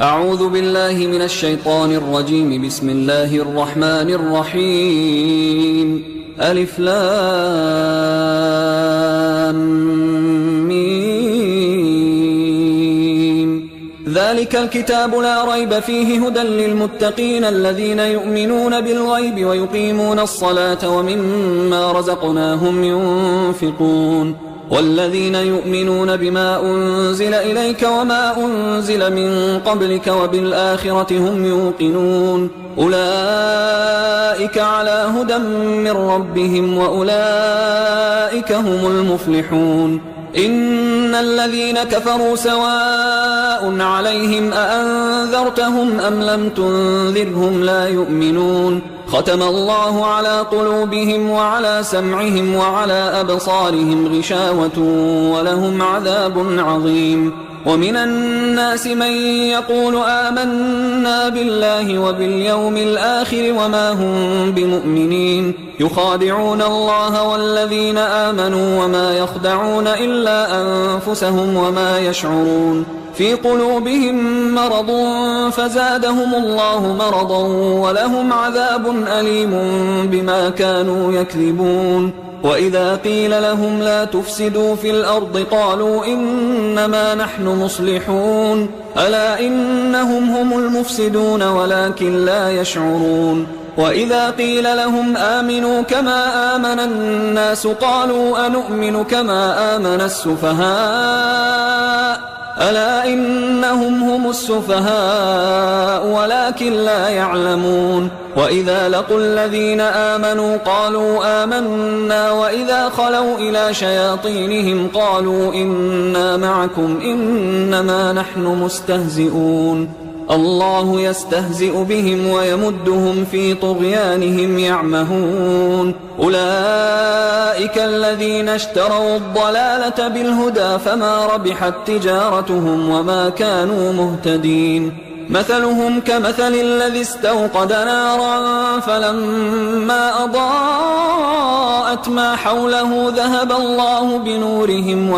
أعوذ بالله من الشيطان الرجيم. بسم الله الرحمن الرحيم. ألف لام ميم. ذلك الكتاب لا ريب فيه هدى للمتقين الذين يؤمنون بالغيب ويقيمون الصلاة ومما رزقناهم ينفقون والذين يؤمنون بما أنزل إليك وما أنزل من قبلك وبالآخرة هم يوقنون أولئك على هدى من ربهم وأولئك هم المفلحون. إن الذين كفروا سواء عليهم أأنذرتهم أم لم تنذرهم لا يؤمنون. ختم الله على قلوبهم وعلى سمعهم وعلى أبصارهم غشاوة ولهم عذاب عظيم. ومن الناس من يقول آمنا بالله وباليوم الآخر وما هم بمؤمنين يخادعون الله والذين آمنوا وما يخدعون إلا أنفسهم وما يشعرون. في قلوبهم مرض فزادهم الله مرضا ولهم عذاب أليم بما كانوا يكذبون. وإذا قيل لهم لا تفسدوا في الأرض قالوا إنما نحن مصلحون ألا إنهم هم المفسدون ولكن لا يشعرون. وإذا قيل لهم آمنوا كما آمن الناس قالوا أنؤمن كما آمن السفهاء ألا إنهم هم السفهاء ولكن لا يعلمون. وإذا لقوا الذين آمنوا قالوا آمنا وإذا خلوا إلى شياطينهم قالوا إنا معكم إنما نحن مستهزئون. الله يستهزئ بهم ويمدهم في طغيانهم يعمهون. أولئك الذين اشتروا الضلالة بالهدى فما ربحت تجارتهم وما كانوا مهتدين. مثلهم كمثل الذي استوقد نارا فلما أضاءت ما حوله ذهب الله بنورهم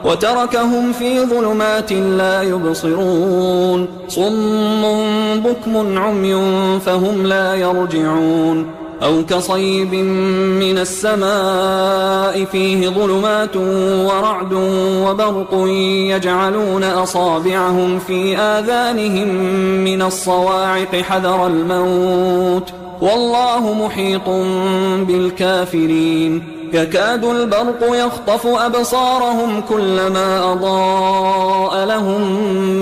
وتركهم في ظلمات لا يبصرون. صم بكم عمي فهم لا يرجعون. أو كصيب من السماء فيه ظلمات ورعد وبرق يجعلون أصابعهم في آذانهم من الصواعق حذر الموت والله محيط بالكافرين. يكاد البرق يخطف أبصارهم كلما أضاء لهم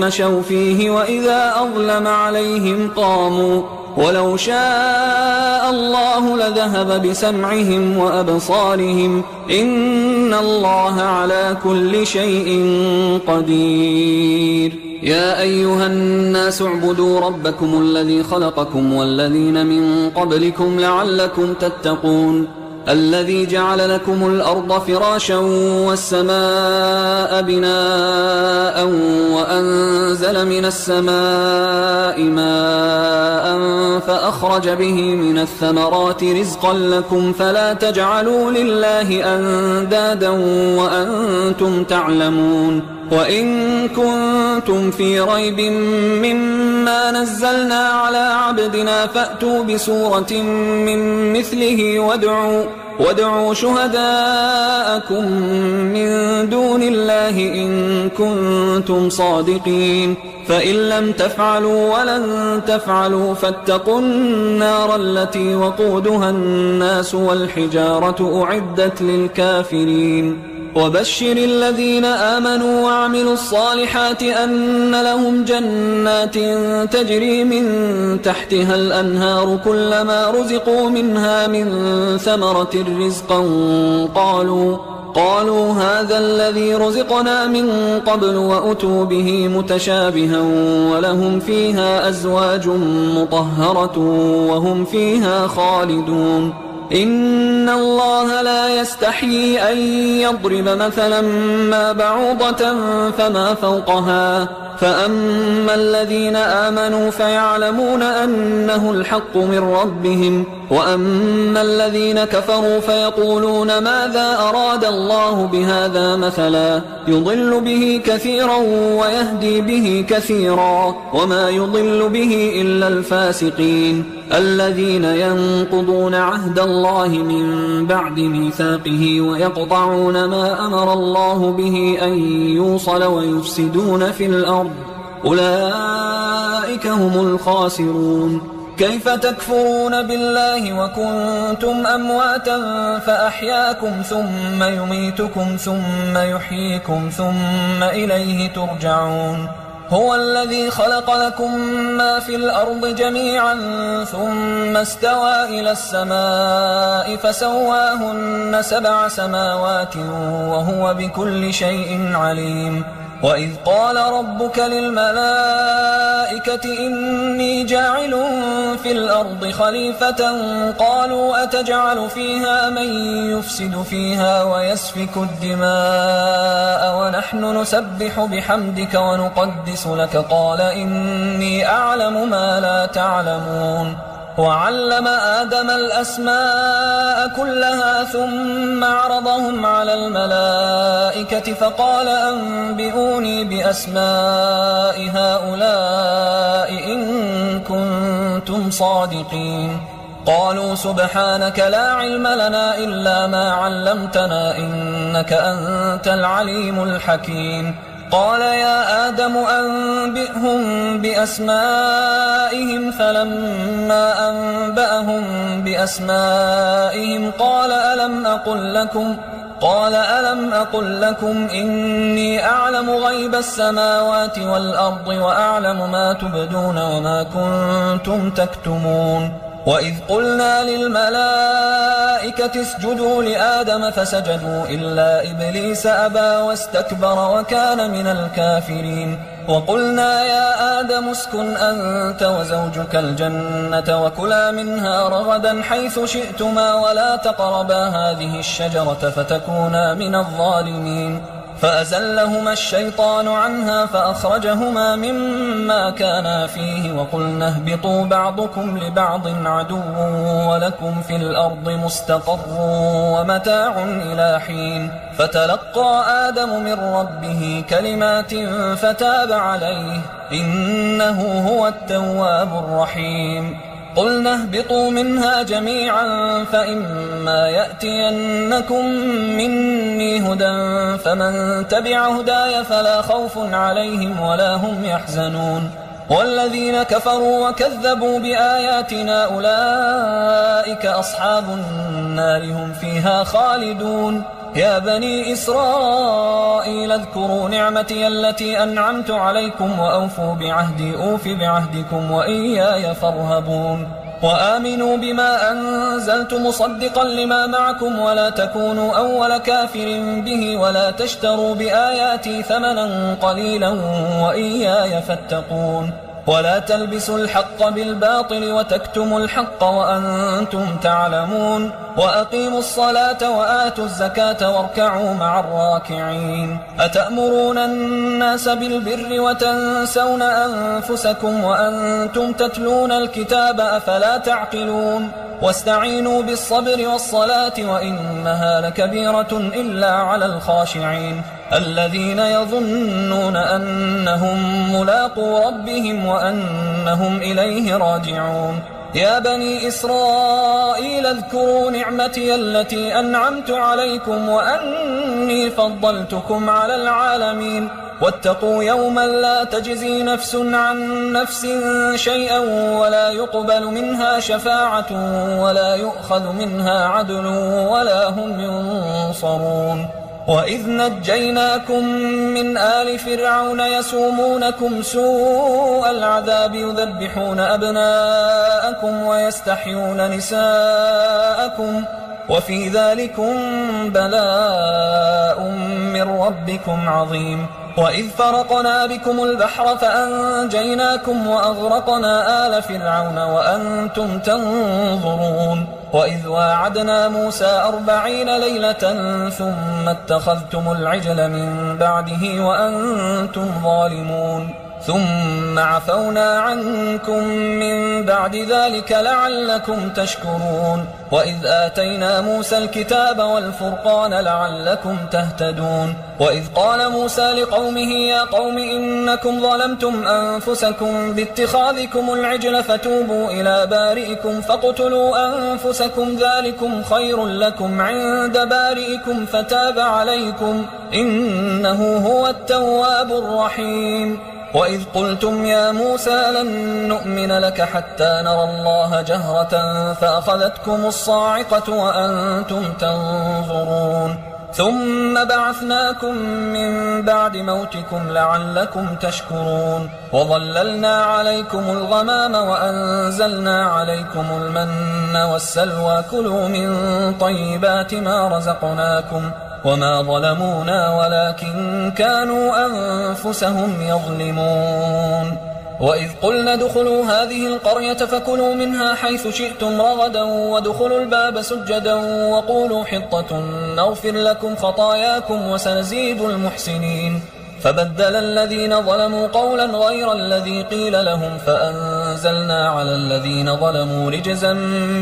مشوا فيه وإذا أظلم عليهم قاموا ولو شاء الله لذهب بسمعهم وأبصارهم إن الله على كل شيء قدير. يا أيها الناس اعبدوا ربكم الذي خلقكم والذين من قبلكم لعلكم تتقون. الذي جعل لكم الأرض فراشا والسماء بناء وأنزل من السماء ماء فأخرج به من الثمرات رزقا لكم فلا تجعلوا لله أندادا وأنتم تعلمون. وإن كنتم في ريب مما نزلنا على عبدنا فأتوا بسورة من مثله وادعوا شهداءكم من دون الله إن كنتم صادقين. فإن لم تفعلوا ولن تفعلوا فاتقوا النار التي وقودها الناس والحجارة أعدت للكافرين. وبشر الذين آمنوا وعملوا الصالحات أن لهم جنات تجري من تحتها الأنهار كلما رزقوا منها من ثمرة رزقا قالوا هذا الذي رزقنا من قبل وأتوا به متشابها ولهم فيها أزواج مطهرة وهم فيها خالدون. إن الله لا يستحيي أن يضرب مثلا ما بعوضة فما فأما الذين آمنوا فيعلمون أنه الحق من ربهم، وأما الذين كفروا فيقولون ماذا أراد الله بهذا مثلا يضل به كثيرا ويهدي به كثيرا وما يضل به إلا الفاسقين الذين ينقضون عهد الله من بعد ميثاقه ويقطعون ما أمر الله به أن يوصل ويفسدون في الأرض أولئك هم الخاسرون. كيف تكفرون بالله وكنتم أمواتا فأحياكم ثم يميتكم ثم يحييكم ثم إليه ترجعون. هو الذي خلق لكم ما في الأرض جميعا ثم استوى إلى السماء فسواهن 7 سماوات وهو بكل شيء عليم. وإذ قال ربك للملائكة إني جاعل في الأرض خليفة قالوا أتجعل فيها من يفسد فيها ويسفك الدماء ونحن نسبح بحمدك ونقدس لك قال إني أعلم ما لا تعلمون. وعلم آدم الأسماء كلها ثم عرضهم على الملائكة فقال أنبئوني بأسماء هؤلاء إن كنتم صادقين. قالوا سبحانك لا علم لنا إلا ما علمتنا إنك أنت العليم الحكيم. قال يا آدم أنبئهم بأسمائهم فلما أنبأهم بأسمائهم قال ألم أقل لكم إني أعلم غيب السماوات والأرض وأعلم ما تبدون وما كنتم تكتمون. وإذ قلنا للملائكة اسجدوا لآدم فسجدوا إلا إبليس أبى واستكبر وكان من الكافرين. وقلنا يا آدم اسكن أنت وزوجك الجنة وكلا منها رغدا حيث شئتما ولا تقربا هذه الشجرة فتكونا من الظالمين. فأزلهما الشيطان عنها فأخرجهما مما كانا فيه وقلنا اهبطوا بعضكم لبعض عدو ولكم في الأرض مستقر ومتاع إلى حين. فتلقى آدم من ربه كلمات فتاب عليه إنه هو التواب الرحيم. قلنا اهبطوا منها جميعا فإما يأتينكم مني هدى فمن تبع هداي فلا خوف عليهم ولا هم يحزنون. والذين كفروا وكذبوا بآياتنا أولئك أصحاب النار هم فيها خالدون. يا بني إسرائيل اذكروا نعمتي التي أنعمت عليكم وأوفوا بعهدي أوف بعهدكم وإياي فارهبون. وآمنوا بما أنزلت مصدقا لما معكم ولا تكونوا أول كافر به ولا تشتروا بآياتي ثمنا قليلا وإياي فاتقون. ولا تلبسوا الحق بالباطل وتكتموا الحق وأنتم تعلمون. وأقيموا الصلاة وآتوا الزكاة واركعوا مع الراكعين. أتأمرون الناس بالبر وتنسون أنفسكم وأنتم تتلون الكتاب أفلا تعقلون. واستعينوا بالصبر والصلاة وإنها لكبيرة إلا على الخاشعين الذين يظنون أنهم ملاقو ربهم وأنهم إليه راجعون. يا بني إسرائيل اذكروا نعمتي التي أنعمت عليكم وأني فضلتكم على العالمين. واتقوا يوما لا تجزي نفس عن نفس شيئا ولا يقبل منها شفاعة ولا يؤخذ منها عدل ولا هم ينصرون. وإذ نجيناكم من آل فرعون يسومونكم سوء العذاب يذبحون أبناءكم ويستحيون نساءكم وفي ذلكم بلاء من ربكم عظيم. وإذ فرقنا بكم البحر فأنجيناكم وأغرقنا آل فرعون وأنتم تنظرون. وإذ واعدنا موسى 40 ليلة ثم اتخذتم العجل من بعده وأنتم ظالمون. ثم عفونا عنكم من بعد ذلك لعلكم تشكرون وإذ آتينا موسى الكتاب والفرقان لعلكم تهتدون وإذ قال موسى لقومه يا قوم إنكم ظلمتم أنفسكم باتخاذكم العجل فتوبوا إلى بارئكم فاقتلوا أنفسكم ذلكم خير لكم عند بارئكم فتاب عليكم إنه هو التواب الرحيم وإذ قلتم يا موسى لن نؤمن لك حتى نرى الله جهرة فأخذتكم الصاعقة وأنتم تنظرون ثم بعثناكم من بعد موتكم لعلكم تشكرون وظللنا عليكم الغمام وأنزلنا عليكم المن والسلوى كلوا من طيبات ما رزقناكم وما ظلمونا ولكن كانوا أنفسهم يظلمون وإذ قلنا ادخلوا هذه القرية فكلوا منها حيث شئتم رغدا وادخلوا الباب سجدا وقولوا حطة نغفر لكم خطاياكم وسنزيد المحسنين فبدل الذين ظلموا قولا غير الذي قيل لهم فأنزلنا على الذين ظلموا رجزا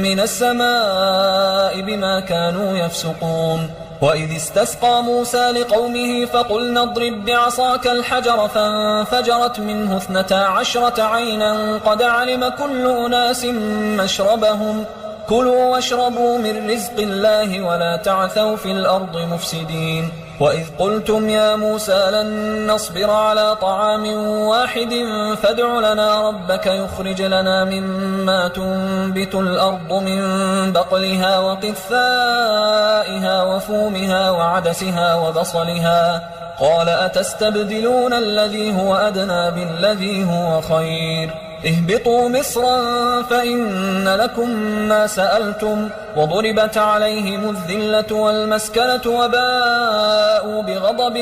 من السماء بما كانوا يفسقون وإذ استسقى موسى لقومه فقلنا اضرب بعصاك الحجر فانفجرت منه 12 عينا قد علم كل أناس مشربهم كلوا واشربوا من رزق الله ولا تعثوا في الأرض مفسدين وإذ قلتم يا موسى لن نصبر على طعام واحد فادع لنا ربك يخرج لنا مما تنبت الأرض من بقلها وقثائها وفومها وعدسها وبصلها قال أتستبدلون الذي هو أدنى بالذي هو خير اهبطوا مصرا فإن لكم ما سألتم وضربت عليهم الذلة والمسكنة وباءوا بغضب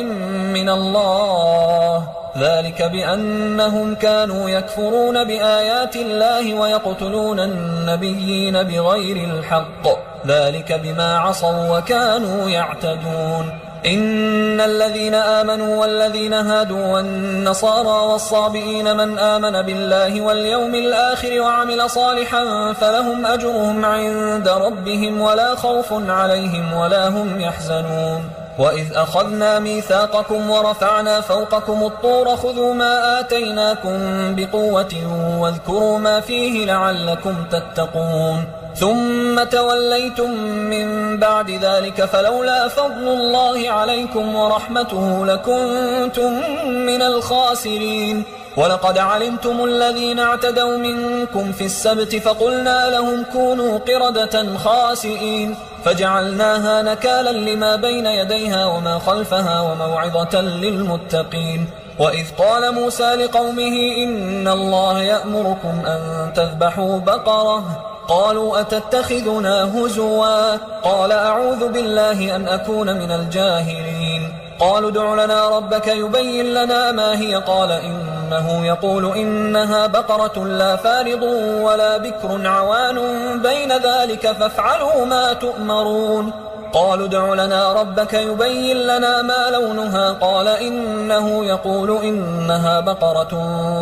من الله ذلك بأنهم كانوا يكفرون بآيات الله ويقتلون النبيين بغير الحق ذلك بما عصوا وكانوا يعتدون إن الذين آمنوا والذين هادوا والنصارى والصابئين من آمن بالله واليوم الآخر وعمل صالحا فلهم أجرهم عند ربهم ولا خوف عليهم ولا هم يحزنون وإذ أخذنا ميثاقكم ورفعنا فوقكم الطور خذوا ما آتيناكم بقوة واذكروا ما فيه لعلكم تتقون ثم توليتم من بعد ذلك فلولا فضل الله عليكم ورحمته لكنتم من الخاسرين ولقد علمتم الذين اعتدوا منكم في السبت فقلنا لهم كونوا قردة خاسئين فجعلناها نكالا لما بين يديها وما خلفها وموعظة للمتقين وإذ قال موسى لقومه إن الله يأمركم أن تذبحوا بقرة قالوا أتتخذنا هزوا قال أعوذ بالله أن أكون من الجاهلين قالوا ادع لنا ربك يبين لنا ما هي قال إنه يقول إنها بقرة لا فارض ولا بكر عوان بين ذلك فافعلوا ما تؤمرون قالوا ادع لنا ربك يبين لنا ما لونها قال إنه يقول إنها بقرة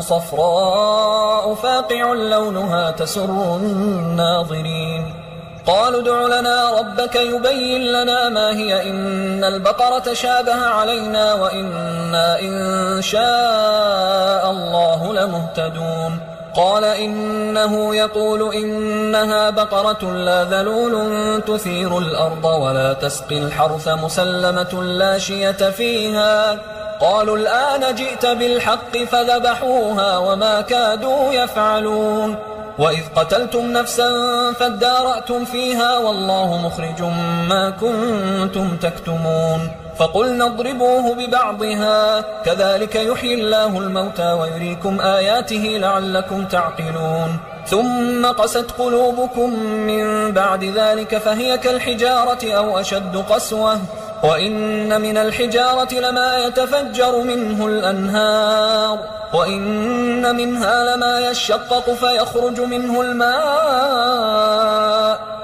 صفراء فاقع لونها تسر الناظرين قالوا ادع لنا ربك يبين لنا ما هي إن البقرة شابه علينا وإنا إن شاء الله لمهتدون قال إنه يقول إنها بقرة لا ذلول تثير الأرض ولا تسقي الحرث مسلمة لا شية فيها قالوا الآن جئت بالحق فذبحوها وما كادوا يفعلون وإذ قتلتم نفسا فادارأتم فيها والله مخرج ما كنتم تكتمون فقلنا اضربوه ببعضها كذلك يحيي الله الموتى ويريكم آياته لعلكم تعقلون ثم قست قلوبكم من بعد ذلك فهي كالحجارة أو أشد قسوة وإن من الحجارة لما يتفجر منه الأنهار وإن منها لما يشقق فيخرج منه الماء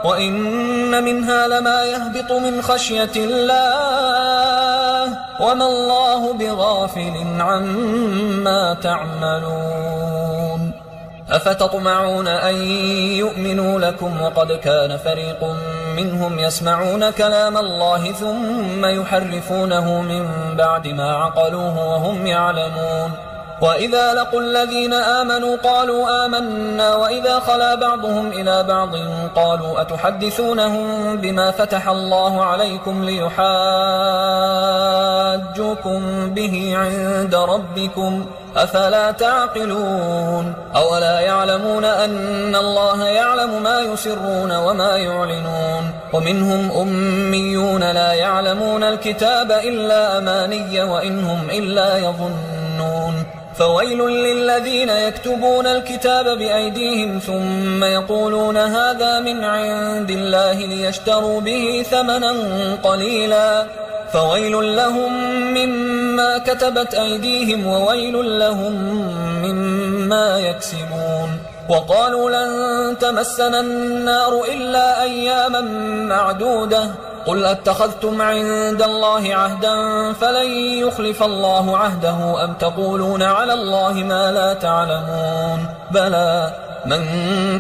وإن منها لما يهبط من خشية الله وما الله بغافل عما تعملون أفتطمعون أن يؤمنوا لكم وقد كان فريق منهم يسمعون كلام الله ثم يحرفونه من بعد ما عقلوه وهم يعلمون وإذا لقوا الذين آمنوا قالوا آمنا وإذا خلا بعضهم إلى بعض قالوا أتحدثونهم بما فتح الله عليكم ليحاجوكم به عند ربكم أفلا تعقلون أولا يعلمون أن الله يعلم ما يسرون وما يعلنون ومنهم أميون لا يعلمون الكتاب إلا أماني وإنهم إلا يظنون فويل للذين يكتبون الكتاب بأيديهم ثم يقولون هذا من عند الله ليشتروا به ثمنا قليلا فويل لهم مما كتبت أيديهم وويل لهم مما يكسبون وقالوا لن تمسنا النار إلا أياما معدودة قل أتخذتم عند الله عهدا فلن يخلف الله عهده أم تقولون على الله ما لا تعلمون بلى من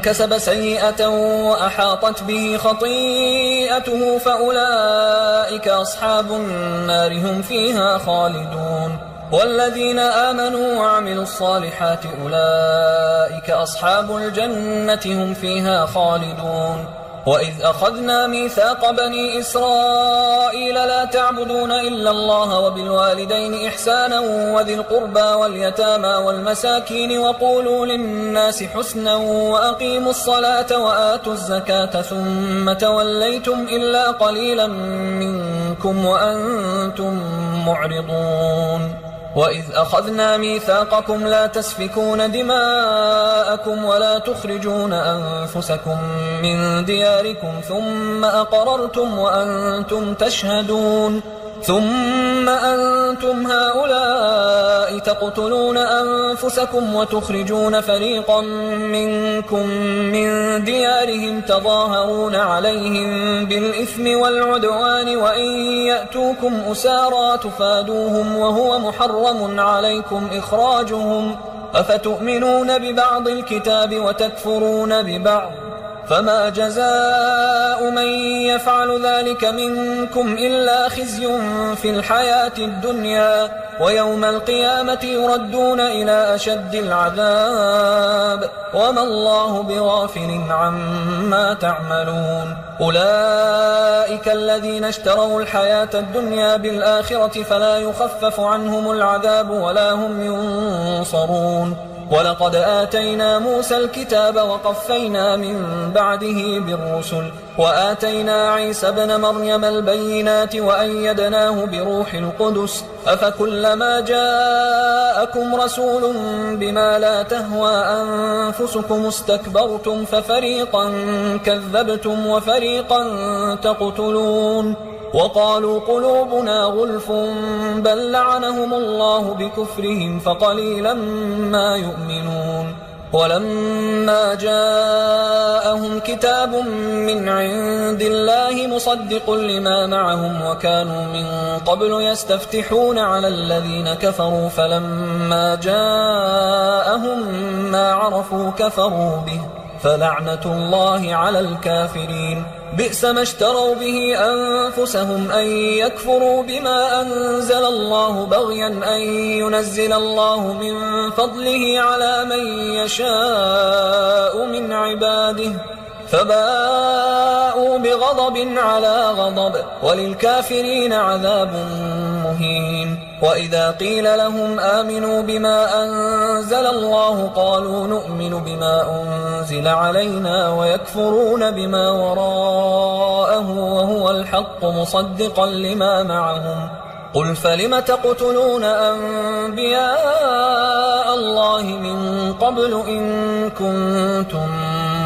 كسب سيئة وأحاطت به خطيئته فأولئك أصحاب النار هم فيها خالدون والذين آمنوا وعملوا الصالحات أولئك أصحاب الجنة هم فيها خالدون وإذ أخذنا ميثاق بني إسرائيل لا تعبدون إلا الله وبالوالدين إحسانا وذي القربى واليتامى والمساكين وقولوا للناس حسنا وأقيموا الصلاة وآتوا الزكاة ثم توليتم إلا قليلا منكم وأنتم معرضون وإذ أخذنا ميثاقكم لا تسفكون دماءكم ولا تخرجون أنفسكم من دياركم ثم أقررتم وأنتم تشهدون ثم أنتم هؤلاء تقتلون أنفسكم وتخرجون فريقا منكم من ديارهم تظاهرون عليهم بالإثم والعدوان وإن يأتوكم أسارى تفادوهم وهو محرم عليكم إخراجهم أفتؤمنون ببعض الكتاب وتكفرون ببعض فما جزاء من يفعل ذلك منكم إلا خزي في الحياة الدنيا ويوم القيامة يردون إلى أشد العذاب وما الله بغافل عما تعملون أولئك الذين اشتروا الحياة الدنيا بالآخرة فلا يخفف عنهم العذاب ولا هم ينصرون ولقد آتينا موسى الكتاب وقفينا من بعده بالرسل وآتينا عيسى ابن مريم البينات وأيدناه بروح القدس أفكلما جاءكم رسول بما لا تهوى أنفسكم استكبرتم ففريقا كذبتم وفريقا تقتلون وقالوا قلوبنا غلف بل لعنهم الله بكفرهم فقليلا ما يؤمنون ولما جاءهم كتاب من عند الله مصدق لما معهم وكانوا من قبل يستفتحون على الذين كفروا فلما جاءهم ما عرفوا كفروا به فلعنة الله على الكافرين بئس ما اشتروا به أنفسهم أن يكفروا بما أنزل الله بغيا أن ينزل الله من فضله على من يشاء من عباده فباءوا بغضب على غضب وللكافرين عذاب مهين وإذا قيل لهم آمنوا بما أنزل الله قالوا نؤمن بما أنزل علينا ويكفرون بما وراءه وهو الحق مصدقا لما معهم قل فلم تقتلون أنبياء الله من قبل إن كنتم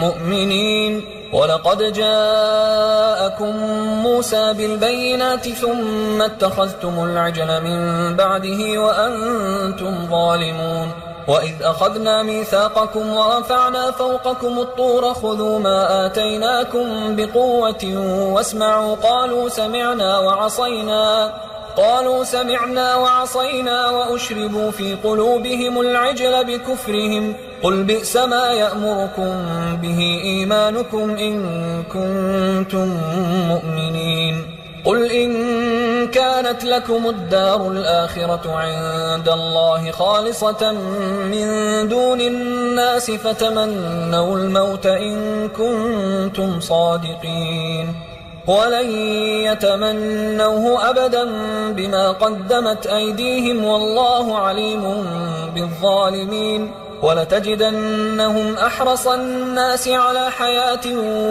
مؤمنين ولقد جاءكم موسى بالبينات ثم اتخذتم العجل من بعده وأنتم ظالمون وإذ أخذنا ميثاقكم ورفعنا فوقكم الطور خذوا ما آتيناكم بقوة واسمعوا قالوا سمعنا وعصينا قالوا سمعنا وعصينا وأشربوا في قلوبهم العجل بكفرهم قل بئس ما يأمركم به إيمانكم إن كنتم مؤمنين قل إن كانت لكم الدار الآخرة عند الله خالصة من دون الناس فتمنوا الموت إن كنتم صادقين ولن يتمنوه أبدا بما قدمت أيديهم والله عليم بالظالمين ولتجدنهم أحرص الناس على حياة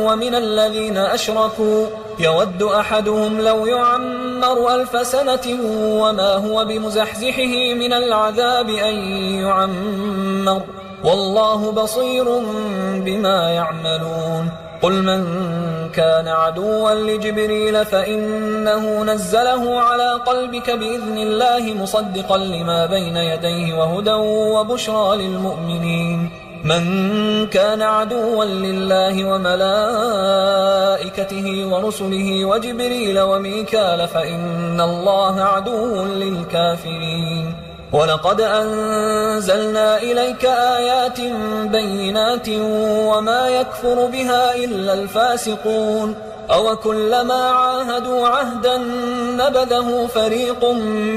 ومن الذين أشركوا يود أحدهم لو يعمر 1000 سنة وما هو بمزحزحه من العذاب أن يعمر والله بصير بما يعملون قل من كان عدوا لجبريل فإنه نزله على قلبك بإذن الله مصدقا لما بين يديه وهدى وبشرى للمؤمنين من كان عدوا لله وملائكته ورسله وجبريل وميكال فإن الله عدو للكافرين ولقد أنزلنا إليك آيات بينات وما يكفر بها إلا الفاسقون أوكلما عاهدوا عهدا نبذه فريق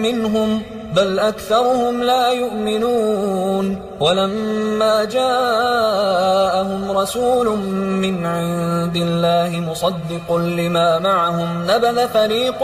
منهم بل أكثرهم لا يؤمنون ولما جاءهم رسول من عند الله مصدق لما معهم نبذ فريق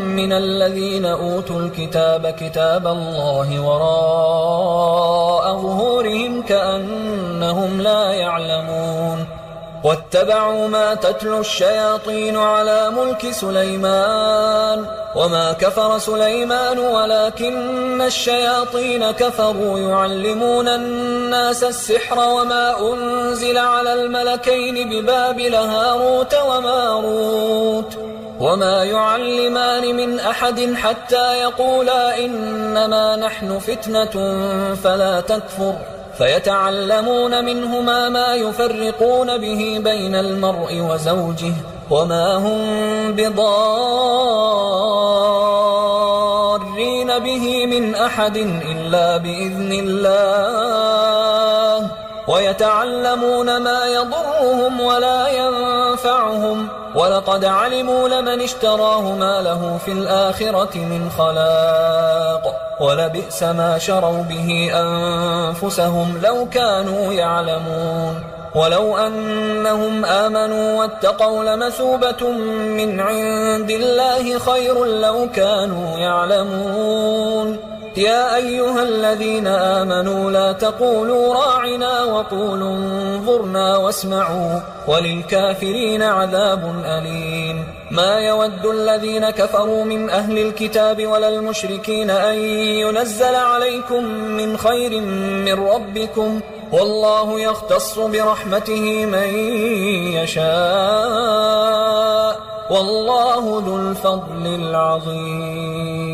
من الذين أوتوا الكتاب كتاب الله وراء ظهورهم كأنهم لا يعلمون واتبعوا ما تتلو الشياطين على ملك سليمان وما كفر سليمان ولكن الشياطين كفروا يعلمون الناس السحر وما أنزل على الملكين ببابل هاروت وماروت وما يعلمان من أحد حتى يقولا إنما نحن فتنة فلا تكفر فيتعلمون منهما ما يفرقون به بين المرء وزوجه وما هم بضارين به من أحد إلا بإذن الله ويتعلمون ما يضرهم ولا ينفعهم ولقد علموا لمن اشتراه ما له في الآخرة من خلاق ولبئس ما شروا به أنفسهم لو كانوا يعلمون ولو أنهم آمنوا واتقوا لمثوبة من عند الله خير لو كانوا يعلمون يا أيها الذين آمنوا لا تقولوا راعنا وقولوا انظرنا واسمعوا وللكافرين عذاب أليم ما يود الذين كفروا من أهل الكتاب ولا المشركين أن ينزل عليكم من خير من ربكم والله يختص برحمته من يشاء والله ذو الفضل العظيم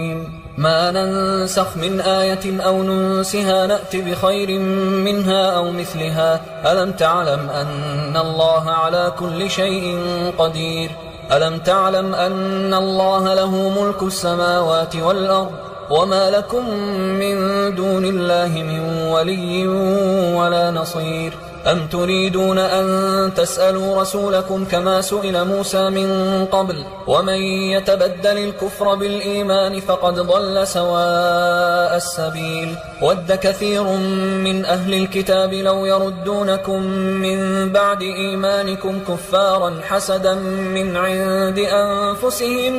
ما ننسخ من آية أو ننسها نأت بخير منها أو مثلها ألم تعلم أن الله على كل شيء قدير ألم تعلم أن الله له ملك السماوات والأرض وما لكم من دون الله من ولي ولا نصير أم تريدون أن تسألوا رسولكم كما سئل موسى من قبل ومن يتبدل الكفر بالإيمان فقد ضل سواء السبيل ود كثير من أهل الكتاب لو يردونكم من بعد إيمانكم كفارا حسدا من عند أنفسهم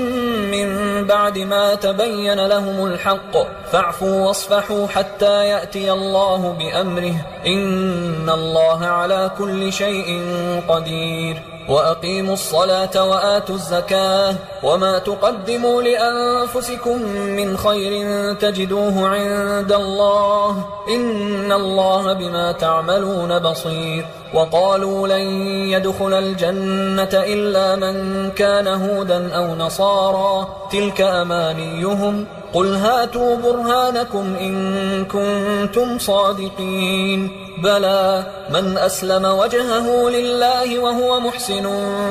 من بعد ما تبين لهم الحق فاعفوا واصفحوا حتى يأتي الله بأمره إن الله على كل شيء قدير وأقيموا الصلاة وآتوا الزكاة وما تقدموا لأنفسكم من خير تجدوه عند الله إن الله بما تعملون بصير وقالوا لن يدخل الجنة إلا من كان هودا أو نصارى تلك أمانيهم قل هاتوا برهانكم إن كنتم صادقين بلى من أسلم وجهه لله وهو محسن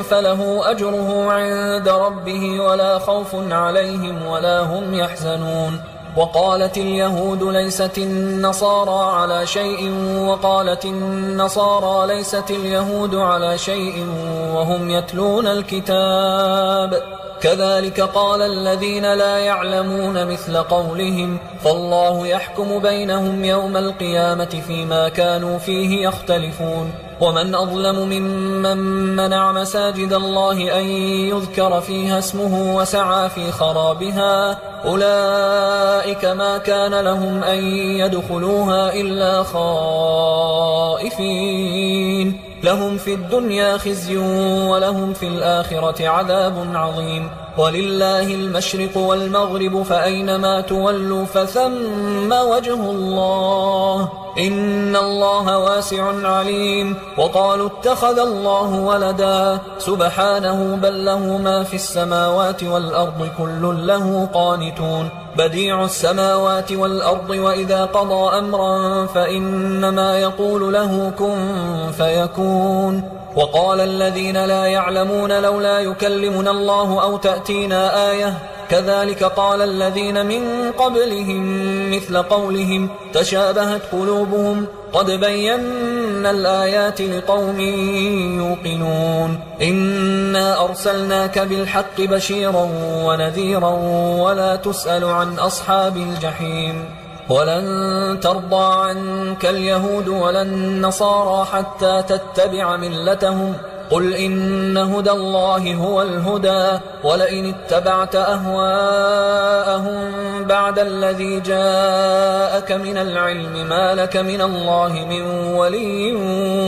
فله أجره عند ربه ولا خوف عليهم ولا هم يحزنون وقالت اليهود ليست النصارى على شيء وقالت النصارى ليست اليهود على شيء وهم يتلون الكتاب كذلك قال الذين لا يعلمون مثل قولهم فالله يحكم بينهم يوم القيامة فيما كانوا فيه يختلفون ومن أظلم ممن منع مساجد الله أن يذكر فيها اسمه وسعى في خرابها أولئك ما كان لهم أن يدخلوها إلا خائفين لهم في الدنيا خزي ولهم في الآخرة عذاب عظيم ولله المشرق والمغرب فأينما تولوا فثم وجه الله إن الله واسع عليم وقالوا اتخذ الله ولدا سبحانه بل له ما في السماوات والأرض كل له قانتون بديع السماوات والأرض وإذا قضى أمرا فإنما يقول له كن فيكون وقال الذين لا يعلمون لولا يكلمنا الله أو تأتينا آية كذلك قال الذين من قبلهم مثل قولهم تشابهت قلوبهم قد بينا الآيات لقوم يوقنون إنا أرسلناك بالحق بشيرا ونذيرا ولا تسأل عن أصحاب الجحيم ولن ترضى عنك اليهود ولا النصارى حتى تتبع ملتهم قل إن هدى الله هو الهدى ولئن اتبعت أهواءهم بعد الذي جاءك من العلم ما لك من الله من ولي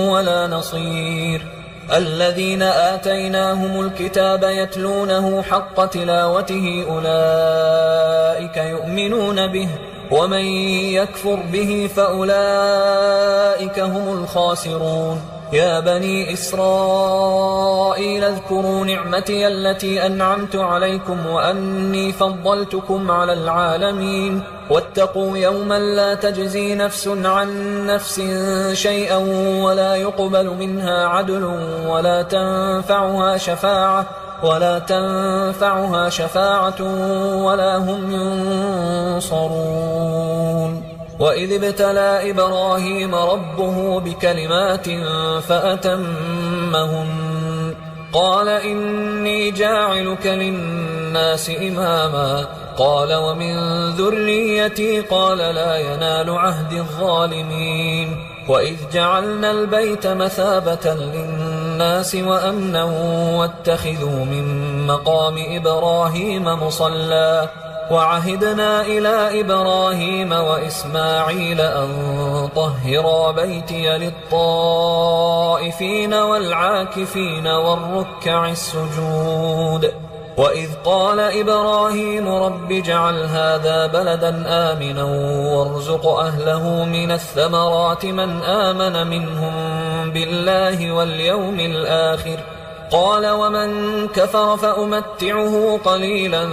ولا نصير الذين آتيناهم الكتاب يتلونه حق تلاوته أولئك يؤمنون به ومن يكفر به فأولئك هم الخاسرون يا بني إسرائيل اذكروا نعمتي التي أنعمت عليكم وأني فضلتكم على العالمين واتقوا يوما لا تجزي نفس عن نفس شيئا ولا يقبل منها عدل ولا تنفعها شفاعة ولا هم ينصرون وإذ ابتلى إبراهيم ربه بكلمات فأتمهن قال إني جاعلك للناس إماما قال ومن ذريتي قال لا ينال عهد الظالمين وإذ جعلنا البيت مثابة للناس وأمنا واتخذوا من مقام إبراهيم مصلى وعهدنا إلى إبراهيم وإسماعيل أن طهرا بيتي للطائفين والعاكفين والركع السجود وإذ قال إبراهيم رب اجعل هذا بلدا آمنا وارزق أهله من الثمرات من آمن منهم بالله واليوم الآخر قال ومن كفر فأمتعه قليلا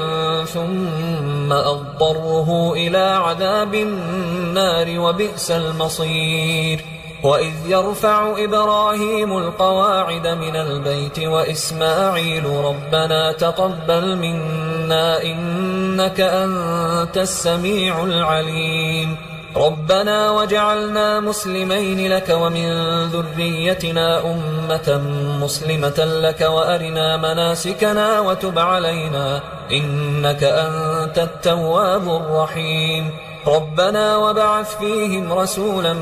ثم أضطره إلى عذاب النار وبئس المصير وإذ يرفع إبراهيم القواعد من البيت وإسماعيل ربنا تقبل منا إنك أنت السميع العليم ربنا وجعلنا مسلمين لك ومن ذريتنا أمة مسلمة لك وأرنا مناسكنا وتب علينا إنك أنت التواب الرحيم ربنا وابعث فيهم رسولا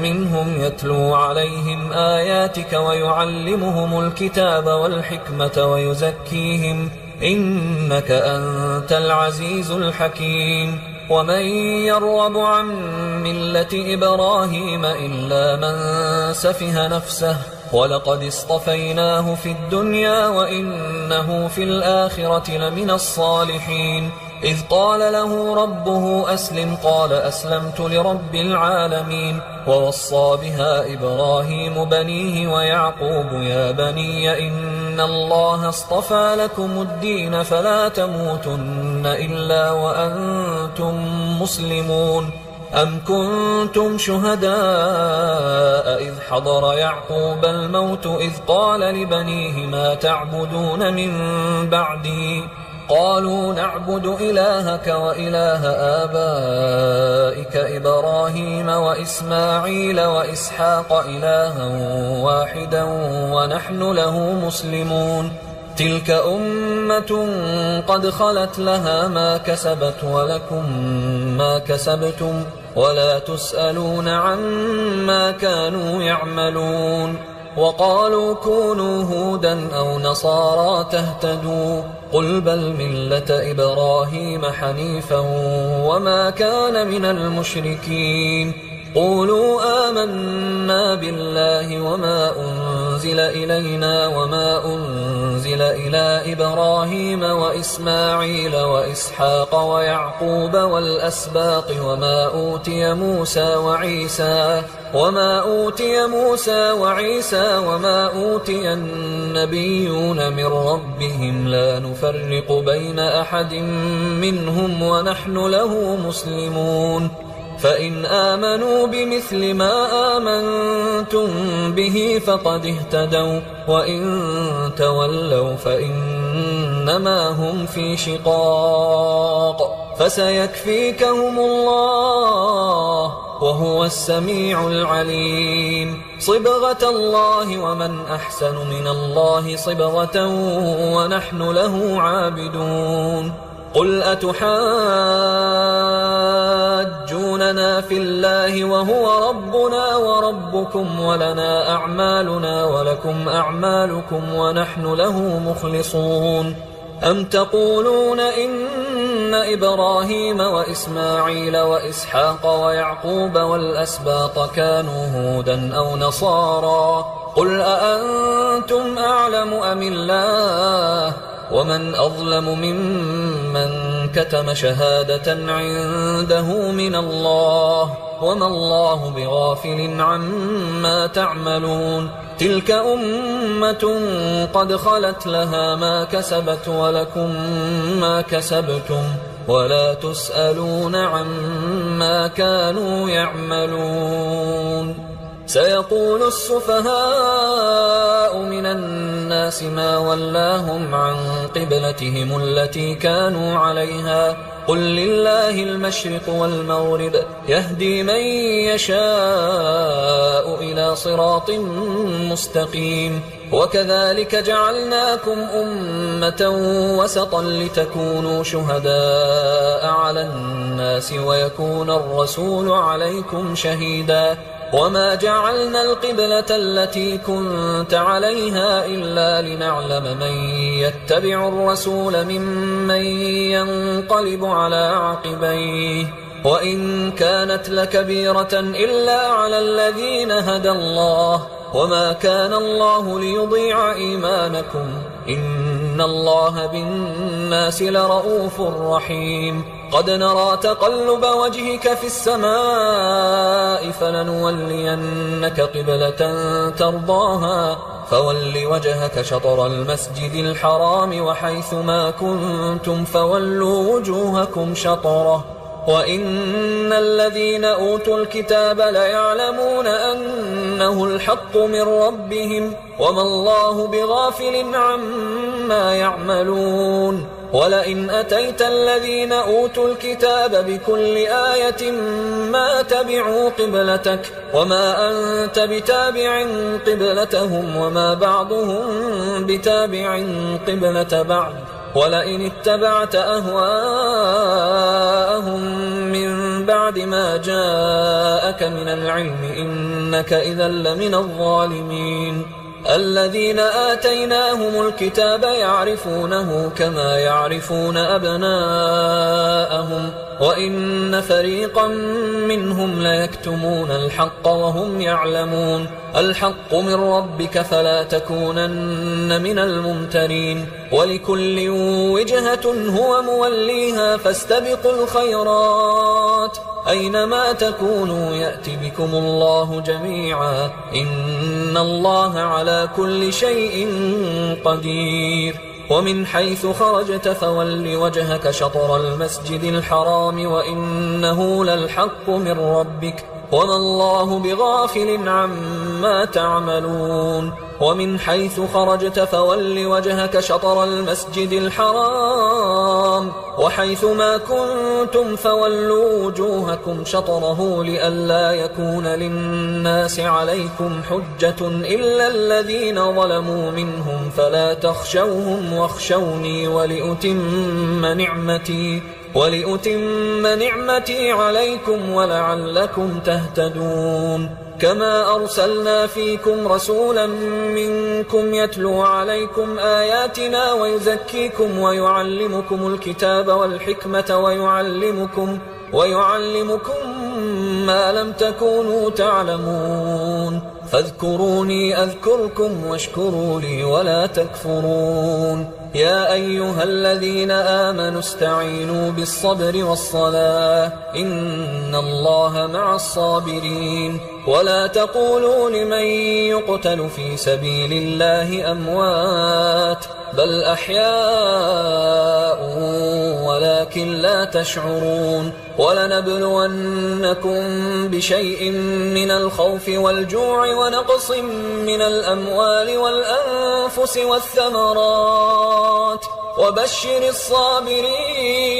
منهم يتلو عليهم آياتك ويعلمهم الكتاب والحكمة ويزكيهم إنك أنت العزيز الحكيم ومن يرغب عن ملة إبراهيم إلا من سفه نفسه ولقد اصطفيناه في الدنيا وإنه في الآخرة لمن الصالحين إذ قال له ربه أسلم قال أسلمت لرب العالمين. ووصى بها إبراهيم بنيه ويعقوب يا بني إن الله اصطفى لكم الدين فلا تموتن إلا وأنتم مسلمون. أم كنتم شهداء إذ حضر يعقوب الموت إذ قال لبنيه ما تعبدون من بعدي قالوا نعبد إلهك وإله آبائك إبراهيم وإسماعيل وإسحاق إلها واحدا ونحن له مسلمون. تلك أمة قد خلت لها ما كسبت ولكم ما كسبتم ولا تسألون عما كانوا يعملون. وقالوا كونوا هودا أو نصارى تهتدوا قل بل ملة إبراهيم حنيفا وما كان من المشركين. قولوا آمنا بالله وما أنزل إلينا وما أنزل إلى إبراهيم وإسماعيل وإسحاق ويعقوب والأسباط وما أوتي موسى وعيسى وما أوتي النبيون من ربهم لا نفرق بين أحد منهم ونحن له مسلمون. فإن آمنوا بمثل ما آمنتم به فقد اهتدوا وإن تولوا فإنما هم في شقاق فسيكفيكهم الله وهو السميع العليم. صبغة الله ومن أحسن من الله صبغة ونحن له عابدون. قل أتحاجوننا في الله وهو ربنا وربكم ولنا أعمالنا ولكم أعمالكم ونحن له مخلصون. أم تقولون إن إبراهيم وإسماعيل وإسحاق ويعقوب والأسباط كانوا هودا أو نصارى قل أأنتم أعلم أم الله ومن أظلم ممن كتم شهادة عنده من الله وما الله بغافل عما تعملون. تلك أمة قد خلت لها ما كسبت ولكم ما كسبتم ولا تسألون عما كانوا يعملون. سيقول السفهاء من الناس ما ولاهم عن قبلتهم التي كانوا عليها قل لله المشرق والمغرب يهدي من يشاء إلى صراط مستقيم. وكذلك جعلناكم أمة وسطا لتكونوا شهداء على الناس ويكون الرسول عليكم شهيدا. وما جعلنا القبلة التي كنت عليها إلا لنعلم من يتبع الرسول ممن ينقلب على عقبيه وإن كانت لكبيرة إلا على الذين هدى الله وما كان الله ليضيع إيمانكم إن الله بالناس لرؤوف رحيم. قد نرى تقلب وجهك في السماء فلنولينك قبلة ترضاها فول وجهك شطر المسجد الحرام وحيث ما كنتم فولوا وجوهكم شطره وإن الذين أوتوا الكتاب ليعلمون أنه الحق من ربهم وما الله بغافل عما يعملون. ولئن أتيت الذين أوتوا الكتاب بكل آية ما تبعوا قبلتك وما أنت بتابع قبلتهم وما بعضهم بتابع قبلة بعض ولئن اتبعت أهواءهم من بعد ما جاءك من العلم إنك إذا لمن الظالمين. الذين آتيناهم الكتاب يعرفونه كما يعرفون أبناءهم وإن فريقا منهم ليكتمون الحق وهم يعلمون الحق من ربك فلا تكونن من الممترين ولكل وجهة هو موليها فاستبقوا الخيرات أينما تكونوا يأت بكم الله جميعا إن الله على كل شيء قدير ومن حيث خرجت فول وجهك شطر المسجد الحرام وإنه للحق من ربك وما الله بغافل عما تعملون ومن حيث خرجت فول وجهك شطر المسجد الحرام وحيث ما كنتم فولوا وجوهكم شطره لئلا يكون للناس عليكم حجة إلا الذين ظلموا منهم فلا تخشوهم واخشوني ولأتم نعمتي عليكم ولعلكم تهتدون كما أرسلنا فيكم رسولا منكم يتلو عليكم آياتنا ويزكيكم ويعلمكم الكتاب والحكمة ويعلمكم ما لم تكونوا تعلمون فاذكروني أذكركم واشكروا لي ولا تكفرون يا أيها الذين آمنوا استعينوا بالصبر والصلاة إن الله مع الصابرين ولا تقولوا لمن يقتل في سبيل الله أموات بل أحياء ولكن لا تشعرون ولنبلونكم بشيء من الخوف والجوع ونقص من الأموال والأنفس والثمرات وبشر الصابرين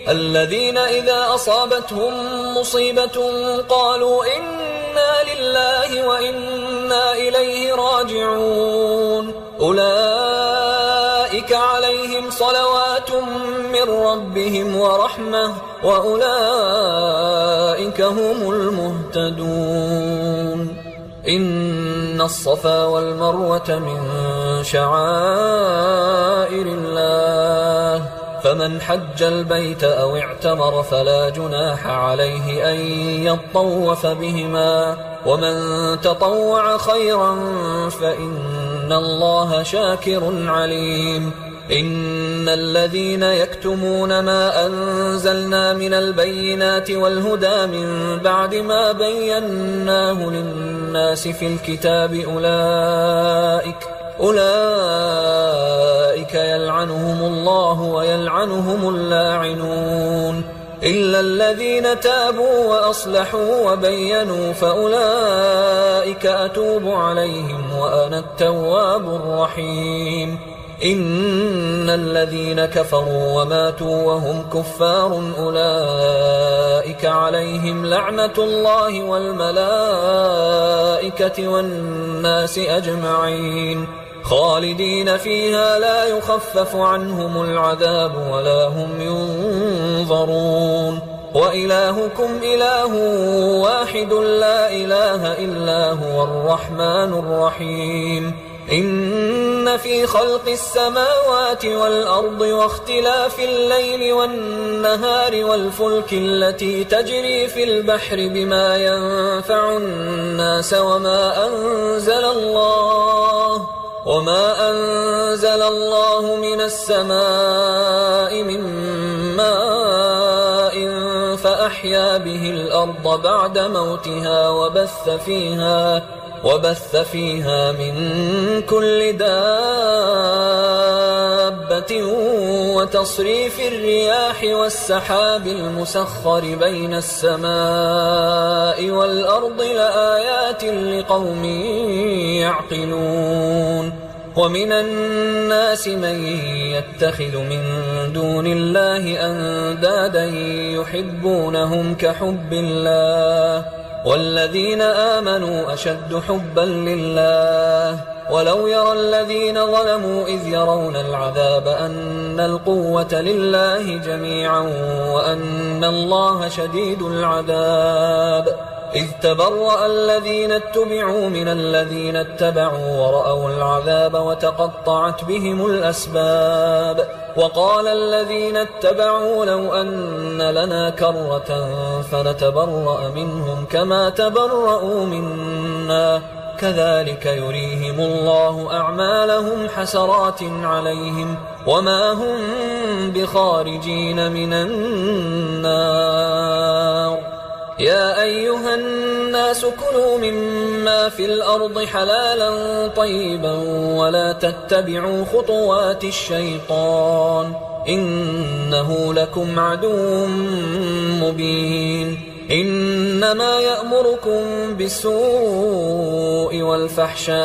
الذين إذا أصابتهم مصيبة قالوا إنا لله وإنا إليه راجعون أولئك عليهم صلوات من ربهم ورحمة وأولئك هم المهتدون إن الصفا والمروة من شعائر الله فمن حج البيت أو اعتمر فلا جناح عليه أن يطوف بهما ومن تطوع خيرا فإن الله شاكر عليم إن الذين يكتمون ما أنزلنا من البينات والهدى من بعد ما بيناه للناس في الكتاب أولئك يلعنهم الله ويلعنهم اللاعنون إلا الذين تابوا وأصلحوا وبينوا فأولئك أتوب عليهم وأنا التواب الرحيم إن الذين كفروا وماتوا وهم كفار أولئك عليهم لعنة الله والملائكة والناس أجمعين خالدين فيها لا يخفف عنهم العذاب ولا هم ينظرون وإلهكم إله واحد لا إله إلا هو الرحمن الرحيم إن في خلق السماوات والأرض واختلاف الليل والنهار والفلك التي تجري في البحر بما ينفع الناس وما أنزل الله من السماء من ماء فأحيا به الأرض بعد موتها وبث فيها من كل دابة وتصريف الرياح والسحاب المسخر بين السماء والأرض لآيات لقوم يعقلون ومن الناس من يتخذ من دون الله أندادا يحبونهم كحب الله والذين آمنوا أشد حبا لله ولو يرى الذين ظلموا إذ يرون العذاب أن القوة لله جميعا وأن الله شديد العذاب إذ تبرأ الذين اتبعوا من الذين اتبعوا ورأوا العذاب وتقطعت بهم الأسباب وقال الذين اتبعوا لو أن لنا كرة فنتبرأ منهم كما تبرأوا منا كذلك يريهم الله أعمالهم حسرات عليهم وما هم بخارجين من النار يا أيها الناس كلوا مما في الأرض حلالا طيبا ولا تتبعوا خطوات الشيطان إنه لكم عدو مبين إنما يأمركم بالسوء والفحشاء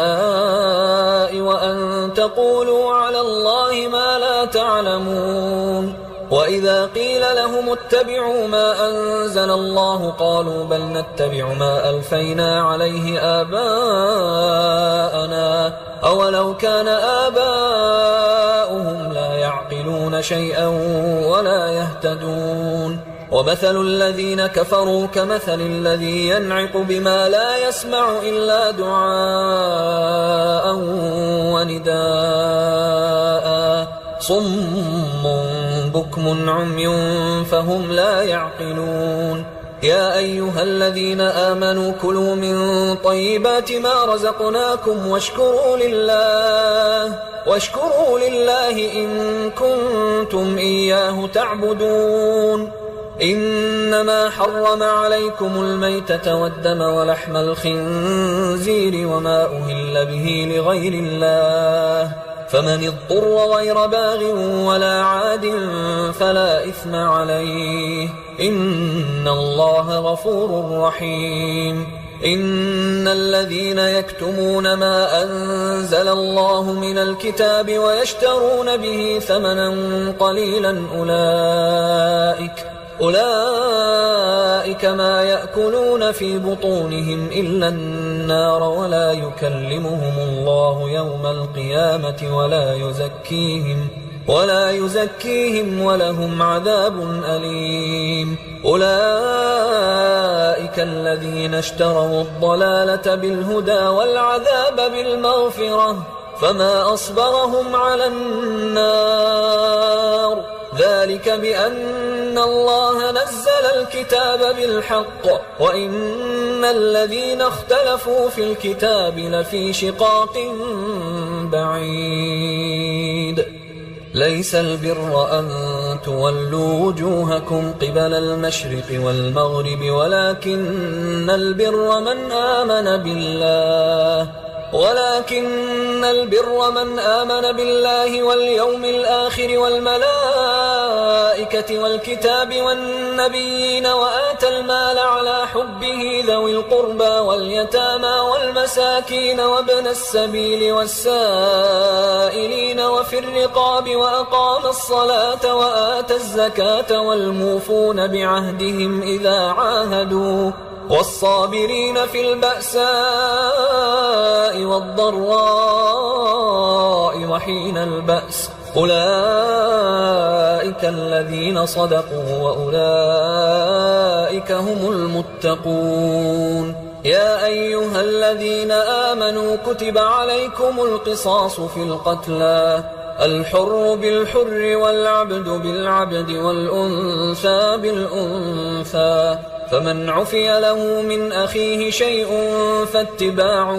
وأن تقولوا على الله ما لا تعلمون وإذا قيل لهم اتبعوا ما أنزل الله قالوا بل نتبع ما ألفينا عليه آباءنا أولو كان آباؤهم لا يعقلون شيئا ولا يهتدون ومثل الذين كفروا كمثل الذي ينعق بما لا يسمع إلا دعاء ونداء صم بكم عمي فهم لا يعقلون يا أيها الذين آمنوا كلوا من طيبات ما رزقناكم واشكروا لله إن كنتم إياه تعبدون إنما حرم عليكم الميتة والدم ولحم الخنزير وما أهل به لغير الله فمن اضطر غير باغ ولا عاد فلا إثم عليه إن الله غفور رحيم إن الذين يكتمون ما أنزل الله من الكتاب ويشترون به ثمنا قليلا أولئك ما يأكلون في بطونهم إلا النار ولا يكلمهم الله يوم القيامة ولا يزكيهم ولهم عذاب أليم أولئك الذين اشتروا الضلالة بالهدى والعذاب بالمغفرة فما أصبرهم على النار ذلك بأن الله نزل الكتاب بالحق وإن الذين اختلفوا في الكتاب لفي شقاق بعيد ليس البر أن تولوا وجوهكم قبل المشرق والمغرب ولكن البر من آمن بالله واليوم الآخر والملائكة والكتاب والنبيين وآتى المال على حبه ذوي القربى واليتامى والمساكين وابن السبيل والسائلين وفي الرقاب وأقام الصلاة وآتى الزكاة والموفون بعهدهم إذا عاهدوا والصابرين في البأساء والضراء وحين البأس أولئك الذين صدقوا وأولئك هم المتقون يا أيها الذين آمنوا كتب عليكم القصاص في القتلى الحر بالحر والعبد بالعبد والأنثى بالأنثى فمن عفي له من أخيه شيء فاتباع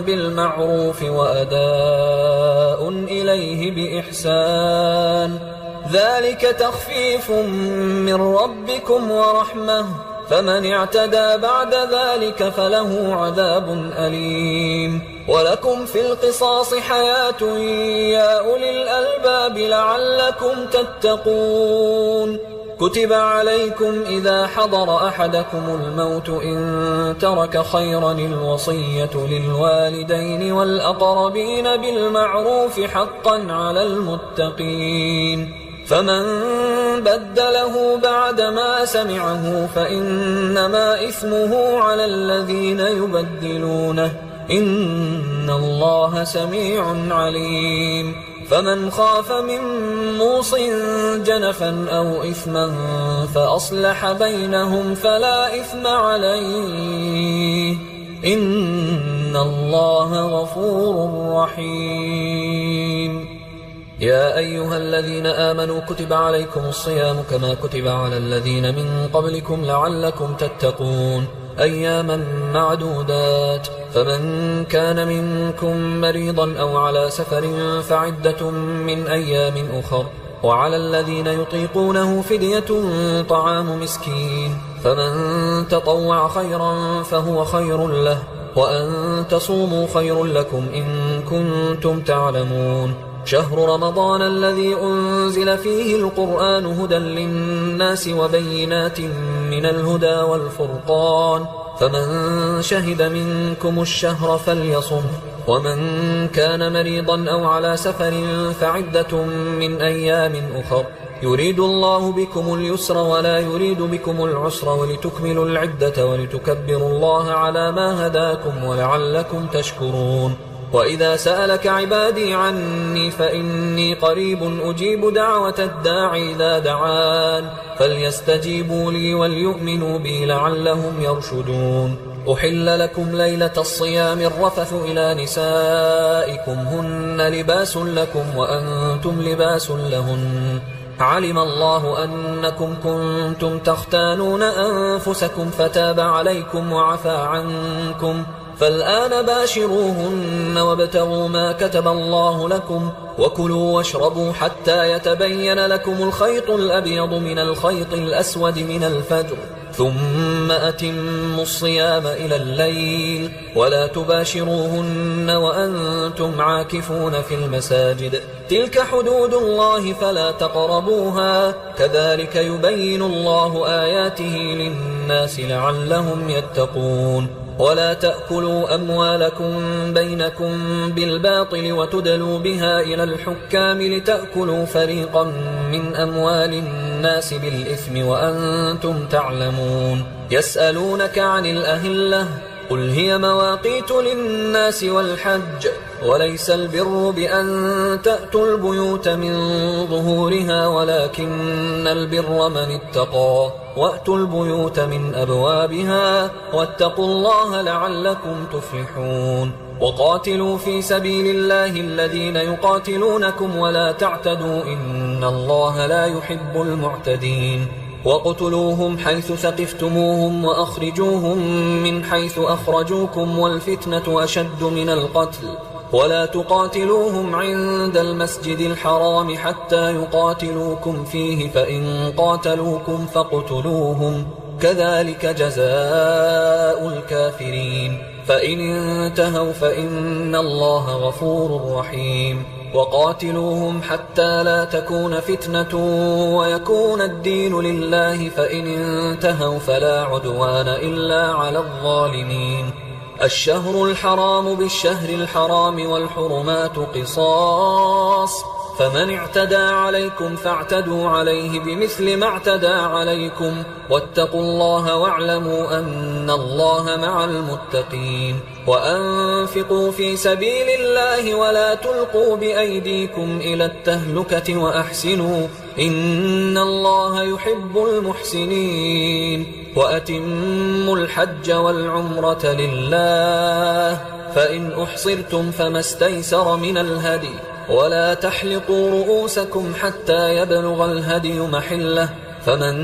بالمعروف وأداء إليه بإحسان ذلك تخفيف من ربكم ورحمة فمن اعتدى بعد ذلك فله عذاب أليم ولكم في القصاص حياة يا أولي الألباب لعلكم تتقون كتب عليكم إذا حضر أحدكم الموت إن ترك خيرا الوصية للوالدين والأقربين بالمعروف حقا على المتقين فمن بدله بعدما سمعه فإنما إثمه على الذين يبدلونه إن الله سميع عليم فمن خاف من موص جنفا أو إثما فأصلح بينهم فلا إثم عليه إن الله غفور رحيم. يا أيها الذين آمنوا كتب عليكم الصيام كما كتب على الذين من قبلكم لعلكم تتقون أياما معدودات، فمن كان منكم مريضا أو على سفر فعدة من أيام أخر، وعلى الذين يطيقونه فدية طعام مسكين، فمن تطوع خيرا فهو خير له، وأن تصوموا خير لكم إن كنتم تعلمون. شهر رمضان الذي أنزل فيه القرآن هدى للناس وبينات من الهدى والفرقان، فمن شهد منكم الشهر فليصم، ومن كان مريضا أو على سفر فعدة من أيام أخر، يريد الله بكم اليسر ولا يريد بكم العسر ولتكملوا العدة ولتكبروا الله على ما هداكم ولعلكم تشكرون. وإذا سألك عبادي عني فإني قريب أجيب دعوة الداع إذا دعان، فليستجيبوا لي وليؤمنوا بي لعلهم يرشدون. أحل لكم ليلة الصيام الرفث إلى نسائكم هن لباس لكم وأنتم لباس لهن، علم الله أنكم كنتم تختانون أنفسكم فتاب عليكم وعفى عنكم، فالآن باشروهن وابتغوا ما كتب الله لكم، وكلوا واشربوا حتى يتبين لكم الخيط الأبيض من الخيط الأسود من الفجر، ثم أتموا الصيام إلى الليل، ولا تباشروهن وأنتم عاكفون في المساجد، تلك حدود الله فلا تقربوها، كذلك يبين الله آياته للناس لعلهم يتقون. ولا تأكلوا أموالكم بينكم بالباطل وتدلوا بها إلى الحكام لتأكلوا فريقا من أموال الناس بالإثم وأنتم تعلمون. يسألونك عن الأهلة قل هي مواقيت للناس والحج، وليس البر بأن تأتوا البيوت من ظهورها ولكن البر من اتقى، وأتوا البيوت من أبوابها واتقوا الله لعلكم تفلحون. وقاتلوا في سبيل الله الذين يقاتلونكم ولا تعتدوا إن الله لا يحب المعتدين. واقتلوهم حيث ثقفتموهم وأخرجوهم من حيث أخرجوكم والفتنة أشد من القتل، ولا تقاتلوهم عند المسجد الحرام حتى يقاتلوكم فيه، فإن قاتلوكم فاقتلوهم، كذلك جزاء الكافرين، فإن انتهوا فإن الله غفور رحيم. وقاتلوهم حتى لا تكون فتنة ويكون الدين لله، فإن انتهوا فلا عدوان إلا على الظالمين. الشهر الحرام بالشهر الحرام والحرمات قصاص، فمن اعتدى عليكم فاعتدوا عليه بمثل ما اعتدى عليكم، واتقوا الله واعلموا أن الله مع المتقين. وأنفقوا في سبيل الله ولا تلقوا بأيديكم إلى التهلكة وأحسنوا إن الله يحب المحسنين. وأتموا الحج والعمرة لله، فإن أحصرتم فما استيسر من الهدي، ولا تحلقوا رؤوسكم حتى يبلغ الهدي محله، فمن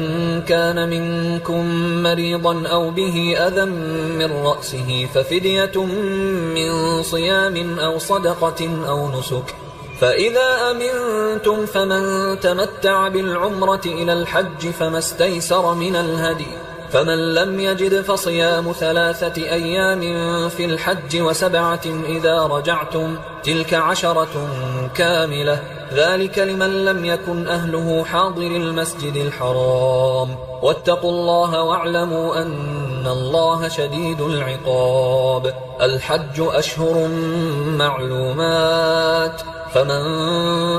كان منكم مريضا أو به أذى من رأسه ففدية من صيام أو صدقة أو نسك، فإذا أمنتم فمن تمتع بالعمرة إلى الحج فما استيسر من الهدي، فمن لم يجد فصيام 3 أيام في الحج و7 إذا رجعتم، تلك 10 كاملة، ذلك لمن لم يكن أهله حاضر المسجد الحرام. واتقوا الله واعلموا أن الله شديد العقاب. الحج أشهر معلومات، فمن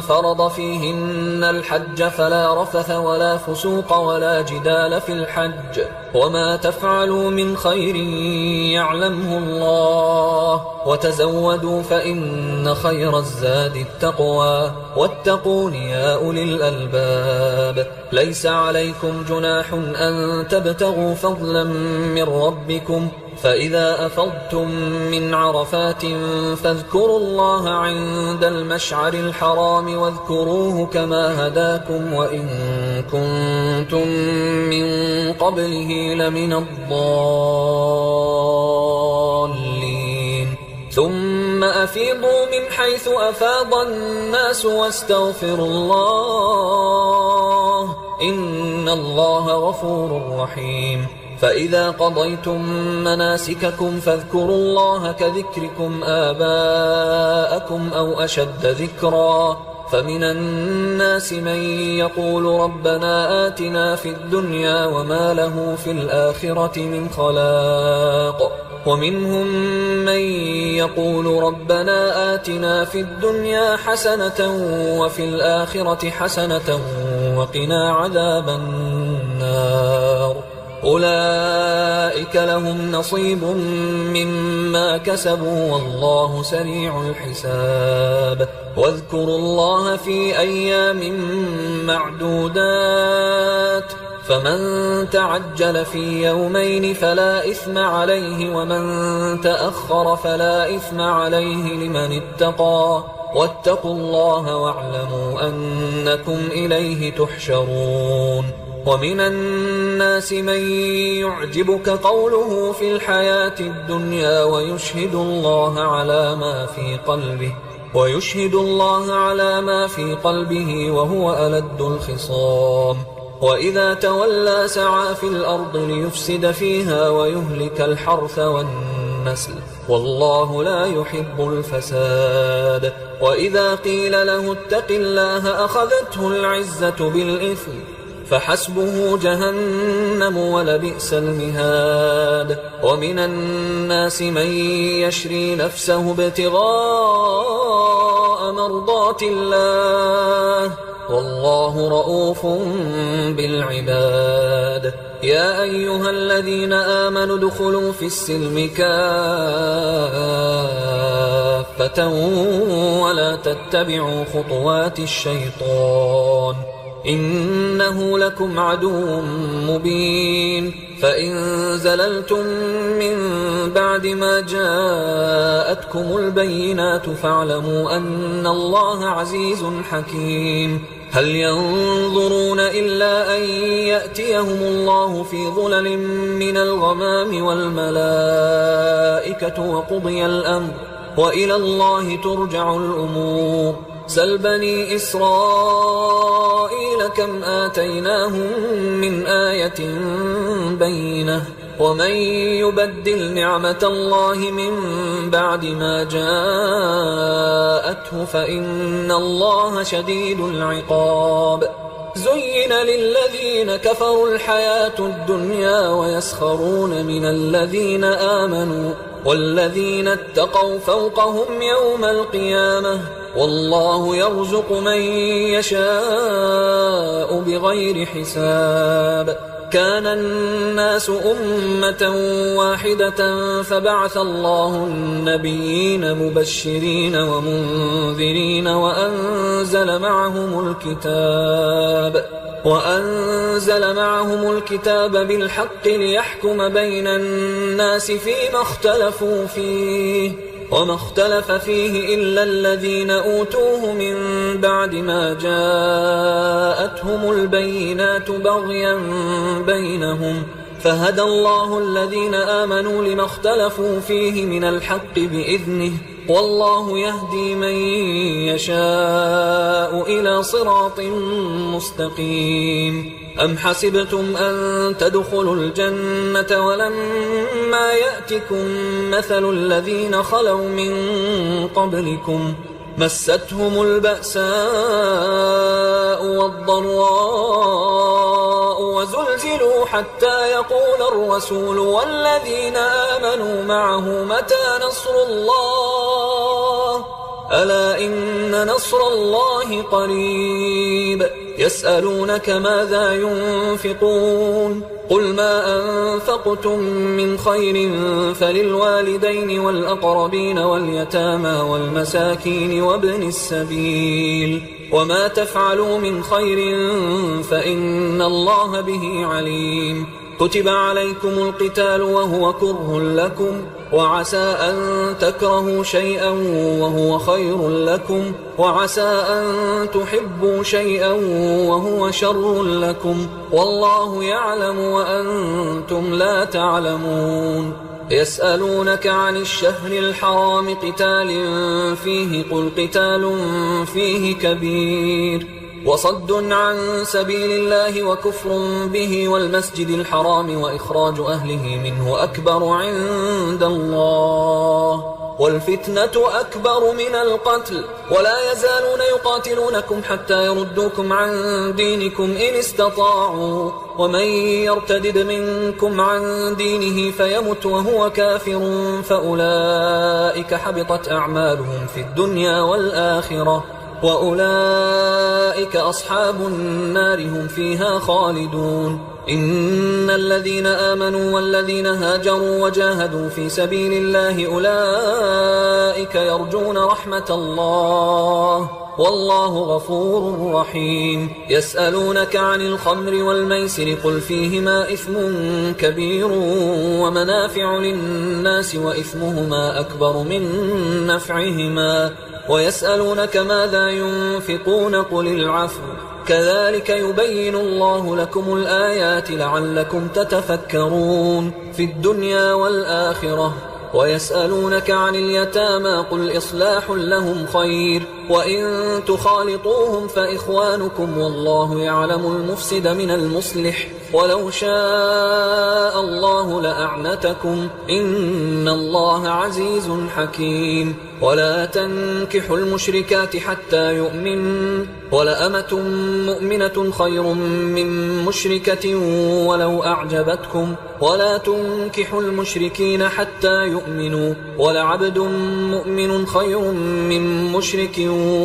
فرض فيهن الحج فلا رفث ولا فسوق ولا جدال في الحج، وما تفعلوا من خير يعلمه الله، وتزودوا فإن خير الزاد التقوى واتقون يا أولي الألباب. ليس عليكم جناح أن تبتغوا فضلا من ربكم، فإذا أفضتم من عرفات فاذكروا الله عند المشعر الحرام واذكروه كما هداكم وإن كنتم من قبله لمن الضالين. ثم أفيضوا من حيث أفاض الناس واستغفروا الله إن الله غفور رحيم. فإذا قضيتم مناسككم فاذكروا الله كذكركم آباءكم أو أشد ذكرا. فمن الناس من يقول ربنا آتنا في الدنيا وما له في الآخرة من خلاق، ومنهم من يقول ربنا آتنا في الدنيا حسنة وفي الآخرة حسنة وقنا عذاب النار. أولئك لهم نصيب مما كسبوا والله سريع الحساب. واذكروا الله في أيام معدودات، فمن تعجل في يومين فلا إثم عليه ومن تأخر فلا إثم عليه لمن اتقى. واتقوا الله واعلموا أنكم إليه تحشرون. ومن الناس من يعجبك قوله في الحياة الدنيا ويشهد الله على ما في قلبه وهو ألد الخصام. وإذا تولى سعى في الأرض ليفسد فيها ويهلك الحرث والنسل والله لا يحب الفساد. وإذا قيل له اتق الله أخذته العزة بالإثم فحسبه جهنم ولبئس المهاد. ومن الناس من يشري نفسه ابتغاء مرضات الله والله رؤوف بالعباد. يا أيها الذين آمنوا ادخلوا في السلم كافة ولا تتبعوا خطوات الشيطان إنه لكم عدو مبين. فإن زللتم من بعد ما جاءتكم البينات فاعلموا أن الله عزيز حكيم. هل ينظرون إلا أن يأتيهم الله في ظلل من الغمام والملائكة وقضي الأمر وإلى الله ترجع الأمور. سل بني إسرائيل كم آتيناهم من آية بينة ومن يبدل نعمة الله من بعد ما جاءته فإن الله شديد العقاب. زين للذين كفروا الحياة الدنيا ويسخرون من الذين آمنوا والذين اتقوا فوقهم يوم القيامة والله يرزق من يشاء بغير حساب. كان الناس أمة واحدة فبعث الله النبيين مبشرين ومنذرين وأنزل معهم الكتاب بالحق ليحكم بين الناس فيما اختلفوا فيه وما اختلف فيه إلا الذين أوتوه من بعد ما جاءتهم البينات بغيا بينهم فهدى الله الذين آمنوا لما اختلفوا فيه من الحق بإذنه والله يهدي من يشاء إلى صراط مستقيم. أم حسبتم أن تدخلوا الجنة ولما يأتكم مثل الذين خلوا من قبلكم مستهم البأساء والضراء وزلزلوا حتى يقول الرسول والذين آمنوا معه متى نصر الله ألا إن نصر الله قريب. يسألونك ماذا ينفقون قل ما أنفقتم من خير فللوالدين والأقربين واليتامى والمساكين وابن السبيل وما تفعلوا من خير فإن الله به عليم كتب عليكم القتال وهو كره لكم وعسى أن تكرهوا شيئا وهو خير لكم وعسى أن تحبوا شيئا وهو شر لكم والله يعلم وأنتم لا تعلمون يسألونك عن الشهر الحرام قتال فيه قل قتال فيه كبير وصد عن سبيل الله وكفر به والمسجد الحرام وإخراج أهله منه أكبر عند الله والفتنة أكبر من القتل ولا يزالون يقاتلونكم حتى يردوكم عن دينكم إن استطاعوا ومن يرتدد منكم عن دينه فيمت وهو كافر فأولئك حبطت أعمالهم في الدنيا والآخرة وأولئك أصحاب النار هم فيها خالدون إن الذين آمنوا والذين هاجروا وجاهدوا في سبيل الله أولئك يرجون رحمة الله والله غفور رحيم يسألونك عن الخمر والميسر قل فيهما إثم كبير ومنافع للناس وإثمهما أكبر من نفعهما ويسألونك ماذا ينفقون قل العفو كذلك يبين الله لكم الآيات لعلكم تتفكرون في الدنيا والآخرة ويسألونك عن اليتامى قل إصلاح لهم خير وإن تخالطوهم فإخوانكم والله يعلم المفسد من المصلح ولو شاء الله لأعنتكم إن الله عزيز حكيم ولا تنكحوا المشركات حتى يؤمن ولأمة مؤمنة خير من مشركة ولو أعجبتكم ولا تنكحوا المشركين حتى يؤمنوا ولعبد مؤمن خير من مشرك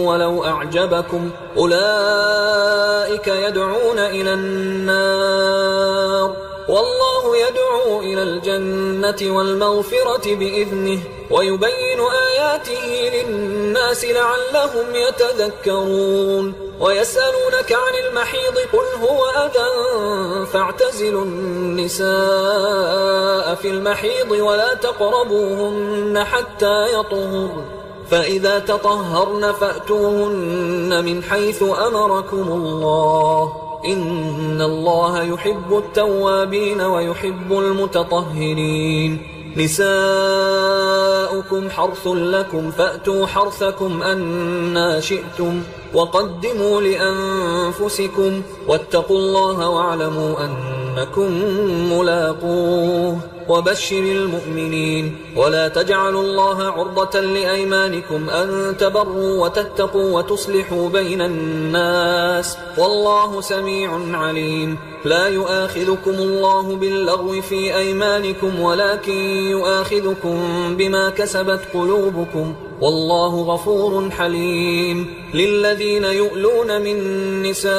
ولو أعجبكم أولئك يدعون إلى النار والله يدعو إلى الجنة والمغفرة بإذنه ويبين آياته للناس لعلهم يتذكرون ويسألونك عن المحيض قل هو أذى فاعتزلوا النساء في المحيض ولا تقربوهن حتى يطهرن فإذا تطهرن فأتوهن من حيث أمركم الله إن الله يحب التوابين ويحب المتطهرين نساؤكم حرث لكم فأتوا حرثكم أنى شئتم وقدموا لأنفسكم واتقوا الله واعلموا أنكم ملاقوه وبشر المؤمنين ولا تجعلوا الله عرضة لأيمانكم أن تبروا وتتقوا وتصلحوا بين الناس والله سميع عليم لا يؤاخذكم الله باللغو في أيمانكم ولكن يؤاخذكم بما كسبت قلوبكم والله غفور حليم للذين يؤلون من نسائهم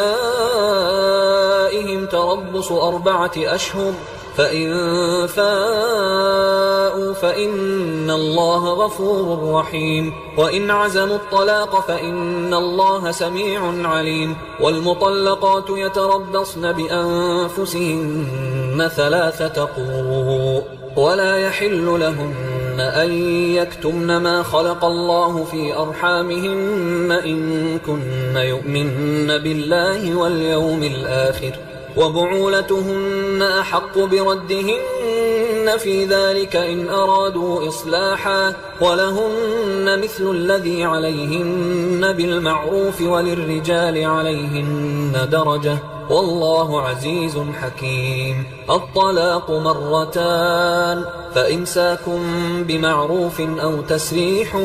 تربص 4 أشهر فإن فاءوا فإن الله غفور رحيم وإن عزموا الطلاق فإن الله سميع عليم والمطلقات يتربصن بأنفسهن 3 قروء ولا يحل لهن أن يكتمن ما خلق الله في أرحامهن إن كن يؤمن بالله واليوم الآخر وبعولتهن أحق بردهن في ذلك إن أرادوا إصلاحا ولهن مثل الذي عليهن بالمعروف وللرجال عليهن درجة والله عزيز حكيم الطلاق 2 فإمساك بمعروف أو تسريح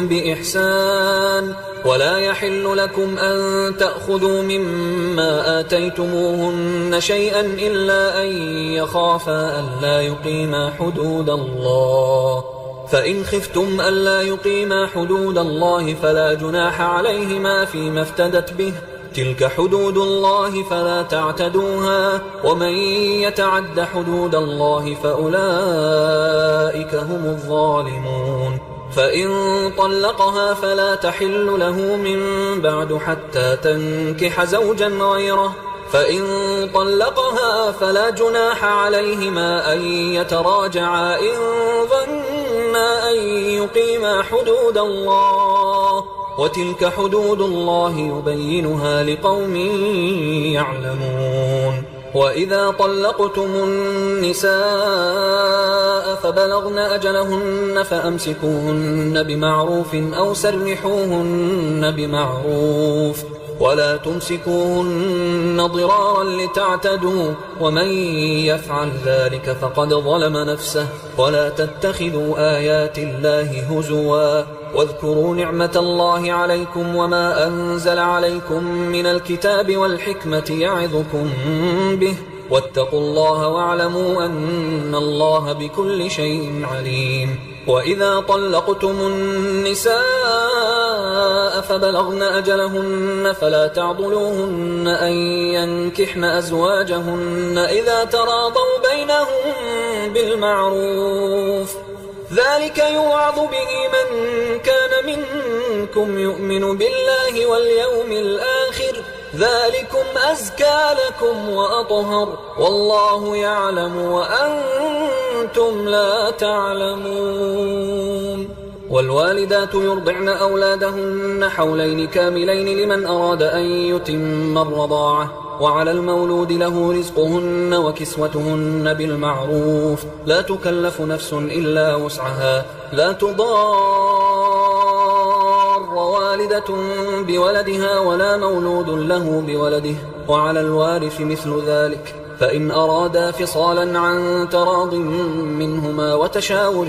بإحسان ولا يحل لكم أن تأخذوا مما آتيتموهن شيئا إلا أن يخافا ألا يقيما حدود الله فإن خفتم ألا يقيما حدود الله فلا جناح عليهما فيما افتدت به تلك حدود الله فلا تعتدوها ومن يتعد حدود الله فأولئك هم الظالمون فإن طلقها فلا تحل له من بعد حتى تنكح زوجا غيره فإن طلقها فلا جناح عليهما أن يتراجعا إن ظنا أن يقيما حدود الله وتلك حدود الله يبينها لقوم يعلمون وإذا طلقتم النساء فبلغن أجلهن فأمسكوهن بمعروف أو سرحوهن بمعروف ولا تمسكوهن ضرارا لتعتدوا ومن يفعل ذلك فقد ظلم نفسه ولا تتخذوا آيات الله هزوا واذكروا نعمة الله عليكم وما أنزل عليكم من الكتاب والحكمة يعظكم به واتقوا الله واعلموا أن الله بكل شيء عليم وإذا طلقتم النساء فبلغن أجلهن فلا تعضلوهن أن ينكحن أزواجهن إذا تراضوا بينهم بالمعروف ذلك يوعظ به من كان منكم يؤمن بالله واليوم الآخر ذلكم أزكى لكم وأطهر والله يعلم وأنتم لا تعلمون والوالدات يرضعن أولادهن حولين كاملين لمن أراد أن يتم الرضاعة وعلى المولود له رزقهن وكسوتهن بالمعروف لا تكلف نفس إلا وسعها لا تضار والدة بولدها ولا مولود له بولده وعلى الوارث مثل ذلك فإن أرادا فصالا عن تراض منهما وتشاور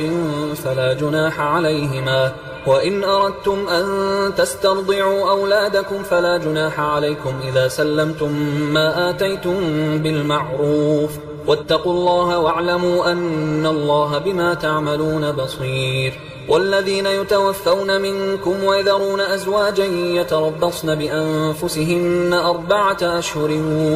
فلا جناح عليهما وإن أردتم أن تسترضعوا أولادكم فلا جناح عليكم إذا سلمتم ما آتيتم بالمعروف واتقوا الله واعلموا أن الله بما تعملون بصير والذين يتوفون منكم ويذرون أزواجا يتربصن بأنفسهن 4 أشهر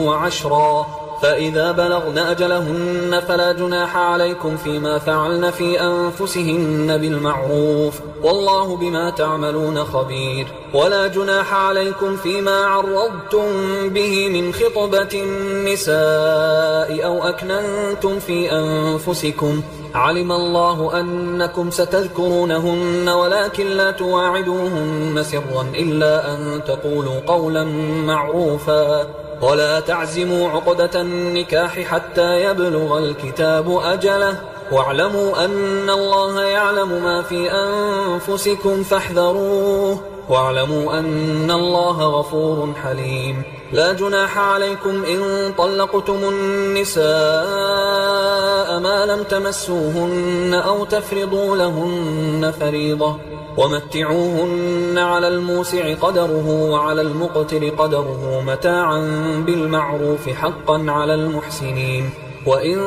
وعشرا فإذا بلغن أجلهن فلا جناح عليكم فيما فعلن في أنفسهن بالمعروف والله بما تعملون خبير ولا جناح عليكم فيما عرضتم به من خطبة النساء أو أكننتم في أنفسكم علم الله أنكم ستذكرونهن ولكن لا تواعدوهن سرا إلا أن تقولوا قولا معروفا ولا تعزموا عقدة النكاح حتى يبلغ الكتاب أجله واعلموا أن الله يعلم ما في أنفسكم فاحذروه واعلموا أن الله غفور حليم لا جناح عليكم إن طلقتم النساء ما لم تمسوهن أو تفرضوا لهن فريضة ومتعوهن على الموسع قدره وعلى المقتر قدره متاعا بالمعروف حقا على المحسنين وإن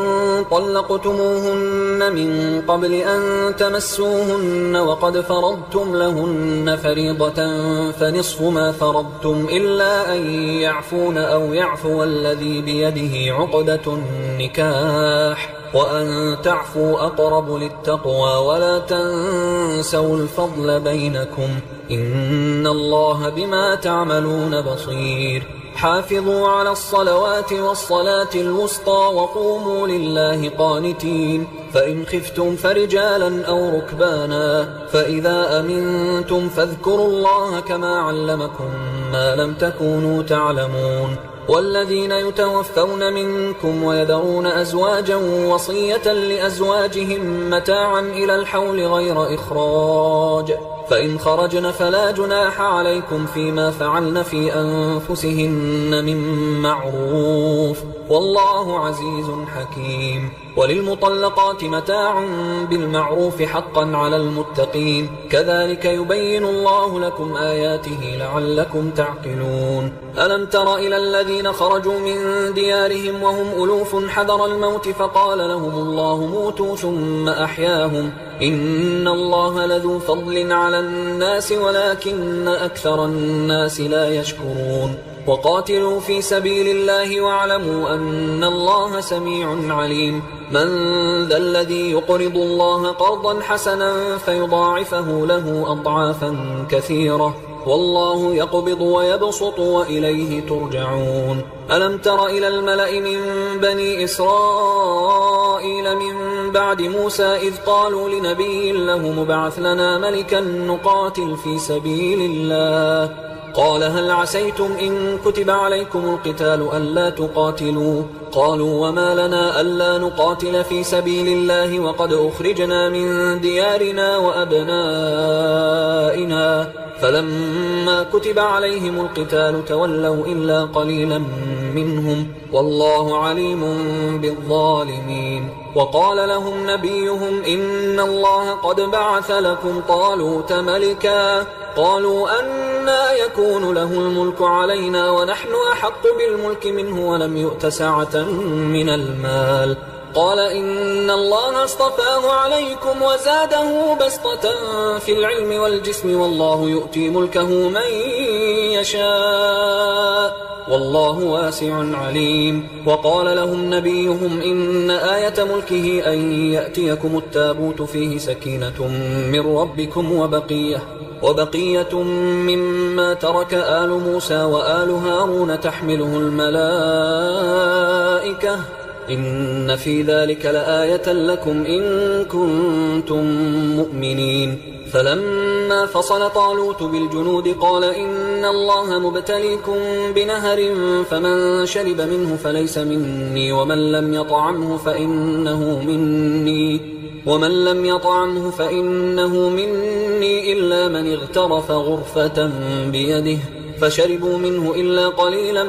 طلقتموهن من قبل أن تمسوهن وقد فرضتم لهن فريضة فنصف ما فرضتم إلا أن يعفون أو يعفو الذي بيده عقدة النكاح وأن تعفوا أقرب للتقوى ولا تنسوا الفضل بينكم إن الله بما تعملون بصير حافظوا على الصلوات والصلاة الوسطى وقوموا لله قانتين فإن خفتم فرجالا أو ركبانا فإذا أمنتم فاذكروا الله كما علمكم ما لم تكونوا تعلمون والذين يتوفون منكم ويذرون أزواجا وصية لأزواجهم متاعا إلى الحول غير إخراج فإن خرجن فلا جناح عليكم فيما فعلن في أنفسهن من معروف والله عزيز حكيم وللمطلقات متاع بالمعروف حقا على المتقين كذلك يبين الله لكم آياته لعلكم تعقلون ألم تر إلى الذين الذين خرجوا من ديارهم وهم ألوف حذر الموت فقال لهم الله موتوا ثم أحياهم إن الله لذو فضل على الناس ولكن أكثر الناس لا يشكرون وقاتلوا في سبيل الله واعلموا أن الله سميع عليم من ذا الذي يقرض الله قرضا حسنا فيضاعفه له أضعافا كثيرة والله يقبض ويبسط وإليه ترجعون ألم تر إلى الملأ من بني إسرائيل من بعد موسى إذ قالوا لنبي له مبعث لنا ملكا نقاتل في سبيل الله قال هل عسيتم إن كتب عليكم القتال ألا تقاتلوا قالوا وما لنا ألا نقاتل في سبيل الله وقد أخرجنا من ديارنا وأبنائنا فلما كتب عليهم القتال تولوا إلا قليلا منهم والله عليم بالظالمين وقال لهم نبيهم إن الله قد بعث لكم طالوت ملكا قالوا أنى يكون له الملك علينا ونحن أحق بالملك منه ولم يؤت سعة من المال قال إن الله اصطفاه عليكم وزاده بسطة في العلم والجسم والله يؤتي ملكه من يشاء والله واسع عليم وقال لهم نبيهم إن آية ملكه أن يأتيكم التابوت فيه سكينة من ربكم وبقية مما ترك آل موسى وآل هارون تحمله الملائكة إن في ذلك لآية لكم إن كنتم مؤمنين فلما فصل طالوت بالجنود قال إن الله مبتليكم بنهر فمن شرب منه فليس مني ومن لم يطعمه فإنه مني إلا من اغترف غرفة بيده فشربوا منه إلا قليلا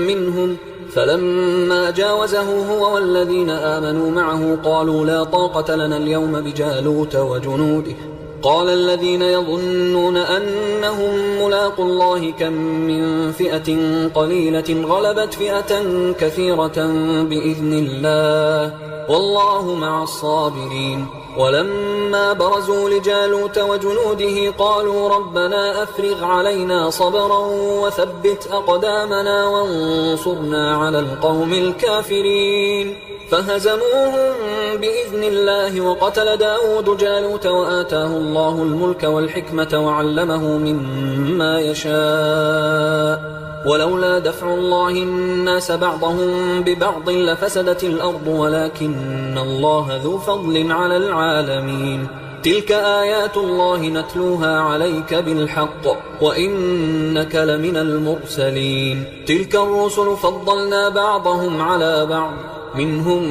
منهم فلما جاوزه هو والذين آمنوا معه قالوا لا طاقة لنا اليوم بجالوت وجنوده قال الذين يظنون أنهم ملاقوا الله كم من فئة قليلة غلبت فئة كثيرة بإذن الله والله مع الصابرين ولما برزوا لجالوت وجنوده قالوا ربنا أفرغ علينا صبرا وثبت أقدامنا وانصرنا على القوم الكافرين فهزموهم بإذن الله وقتل داود جالوت وآتاه الله الملك والحكمة وعلمه مما يشاء ولولا دفع الله الناس بعضهم ببعض لفسدت الأرض ولكن الله ذو فضل على العالمين تلك آيات الله نتلوها عليك بالحق وإنك لمن المرسلين تلك الرسل فضلنا بعضهم على بعض منهم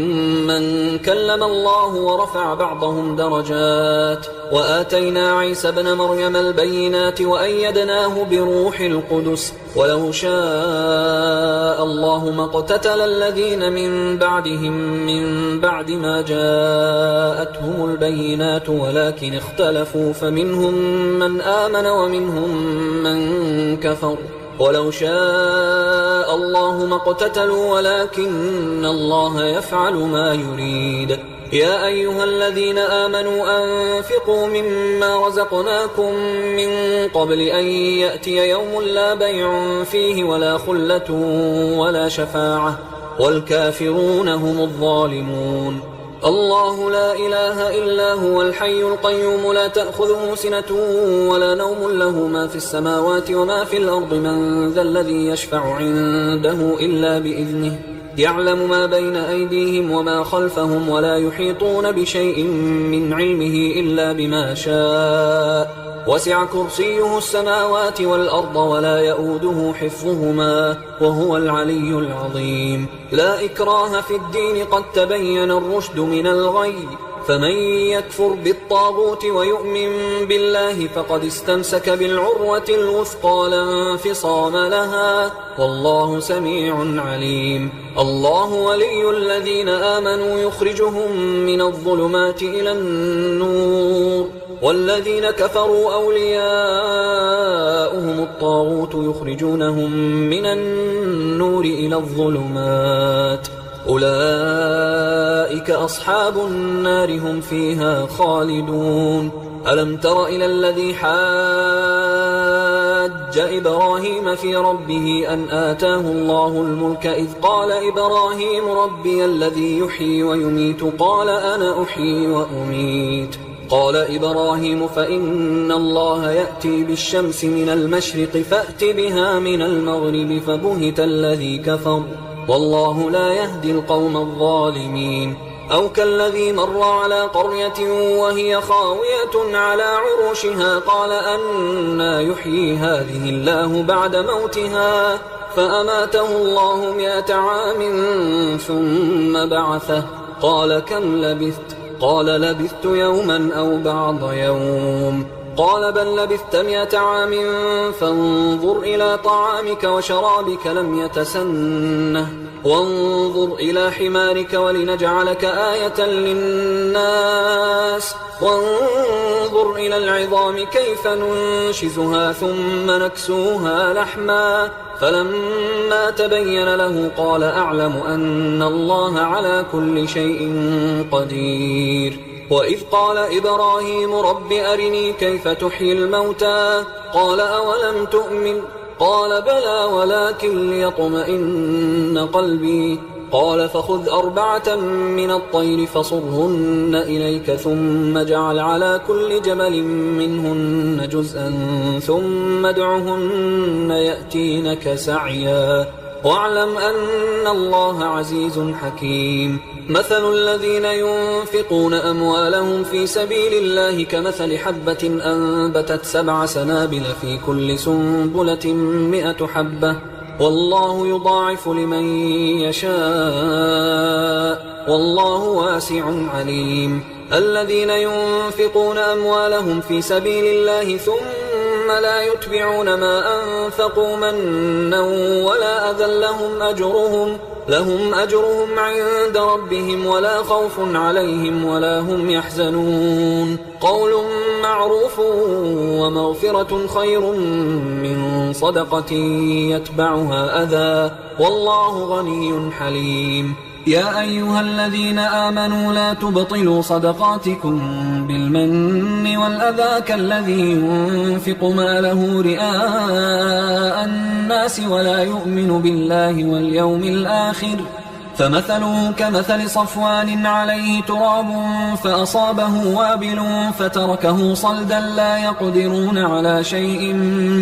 من كلم الله ورفع بعضهم درجات وآتينا عيسى ابن مريم البينات وأيدناه بروح القدس ولو شاء الله ما اقتتل الذين من بعدهم من بعد ما جاءتهم البينات ولكن اختلفوا فمنهم من آمن ومنهم من كفر ولو شاء الله ما اقتتلوا ولكن الله يفعل ما يريد يا أيها الذين آمنوا أنفقوا مما رزقناكم من قبل أن يأتي يوم لا بيع فيه ولا خلة ولا شفاعة والكافرون هم الظالمون الله لا إله إلا هو الحي القيوم لا تأخذه سنة ولا نوم له ما في السماوات وما في الأرض من ذا الذي يشفع عنده إلا بإذنه يعلم ما بين أيديهم وما خلفهم ولا يحيطون بشيء من علمه إلا بما شاء وسع كرسيه السماوات والأرض ولا يؤوده حفظهما وهو العلي العظيم لا إكراه في الدين قد تبين الرشد من الغي فمن يكفر بالطاغوت ويؤمن بالله فقد استمسك بالعروة الوثقى لا انفصام لها والله سميع عليم الله ولي الذين آمنوا يخرجهم من الظلمات إلى النور والذين كفروا أولياؤهم الطاغوت يخرجونهم من النور إلى الظلمات أولئك أصحاب النار هم فيها خالدون ألم تر إلى الذي حاج إبراهيم في ربه أن آتاه الله الملك إذ قال إبراهيم ربي الذي يحيي ويميت قال أنا أحيي وأميت قال إبراهيم فإن الله يأتي بالشمس من المشرق فأت بها من المغرب فبهت الذي كفر والله لا يهدي القوم الظالمين أو كالذي مر على قرية وهي خاوية على عروشها قال أنى يحيي هذه الله بعد موتها فأماته الله 100 عام ثم بعثه قال كم لبثت قال لبثت يوما أو بعض يوم قال بل لبثت 100 عام فانظر إلى طعامك وشرابك لم يتسنه وانظر إلى حمارك ولنجعلك آية للناس وانظر إلى العظام كيف ننشزها ثم نكسوها لحما فلما تبين له قال أعلم أن الله على كل شيء قدير وإذ قال إبراهيم رب أرني كيف تحيي الموتى قال أولم تؤمن قال بلى ولكن ليطمئن قلبي قال فخذ 4 من الطير فصرهن إليك ثم اجعل على كل جبل منهن جزءا ثم ادعهن يأتينك سعيا واعلم أن الله عزيز حكيم مثل الذين ينفقون أموالهم في سبيل الله كمثل حبة أنبتت 7 سنابل في كل سنبلة 100 حبة والله يضاعف لمن يشاء والله واسع عليم الذين ينفقون أموالهم في سبيل الله ثم لا يتبعون ما أنفقوا منا ولا أذى لهم أجرهم عند ربهم ولا خوف عليهم ولا هم يحزنون قول معروف ومغفرة خير من صدقة يتبعها أذى والله غني حليم يا أيها الذين آمنوا لا تبطلوا صدقاتكم بالمن والأذى كالذي ينفق ماله رئاء الناس ولا يؤمن بالله واليوم الآخر فمثله كمثل صفوان عليه تراب فأصابه وابل فتركه صلدا لا يقدرون على شيء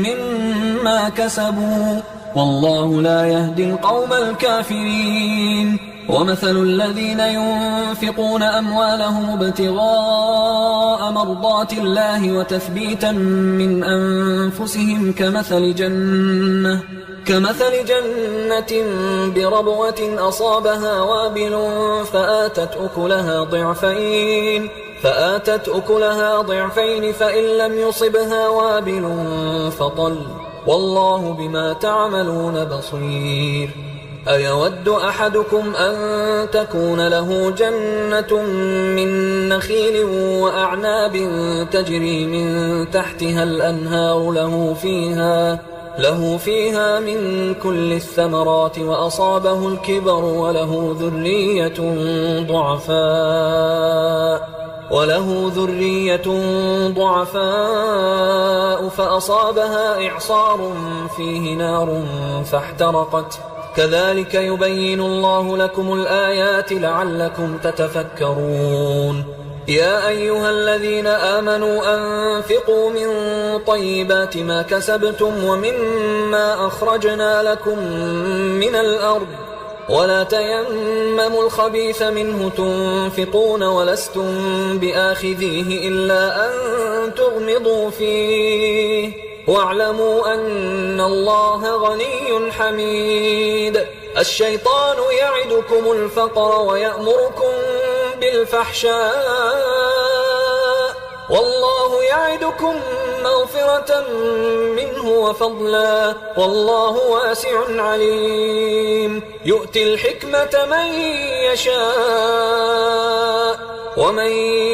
مما كسبوا والله لا يهدي القوم الكافرين ومثل الذين ينفقون أموالهم ابتغاء مرضات الله وتثبيتا من أنفسهم كمثل جنة بربوة أصابها وابل فآتت أكلها ضعفين فإن لم يصبها وابل فطل والله بما تعملون بصير أيود أحدكم أن تكون له جنة من نخيل وأعناب تجري من تحتها الأنهار له فيها من كل الثمرات وأصابه الكبر وله ذرية ضعفاء فأصابها إعصار فيه نار فاحترقت كذلك يبين الله لكم الآيات لعلكم تتفكرون يا أيها الذين آمنوا أنفقوا من طيبات ما كسبتم ومما أخرجنا لكم من الأرض ولا تيمموا الخبيث منه تنفقون ولستم بآخذيه إلا أن تغمضوا فيه واعلموا أن الله غني حميد الشيطان يعدكم الفقر ويأمركم بالفحشاء والله يعدكم مغفرة منه وفضلا والله واسع عليم يؤتي الحكمة من يشاء ومن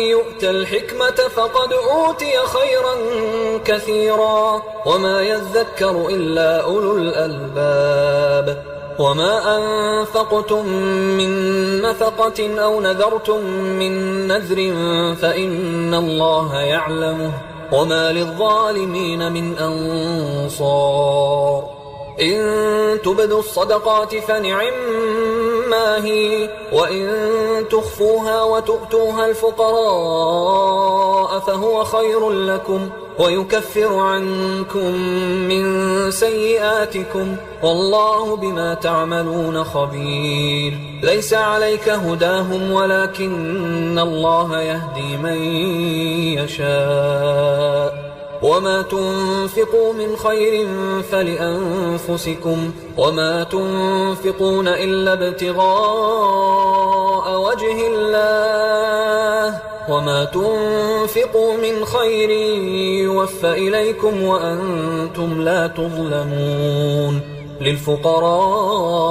يؤت الحكمة فقد أوتي خيرا كثيرا وما يذكر إلا أولو الألباب وما أنفقتم من نفقة أو نذرتم من نذر فإن الله يعلمه وما للظالمين من أنصار إن تبدوا الصدقات فنعما هي وإن تخفوها وتؤتوها الفقراء فهو خير لكم ويكفر عنكم من سيئاتكم والله بما تعملون خبير ليس عليك هداهم ولكن الله يهدي من يشاء وما تنفقوا من خير فلأنفسكم وما تنفقون إلا ابتغاء وجه الله وما تنفقوا من خير يوفى إليكم وأنتم لا تظلمون للفقراء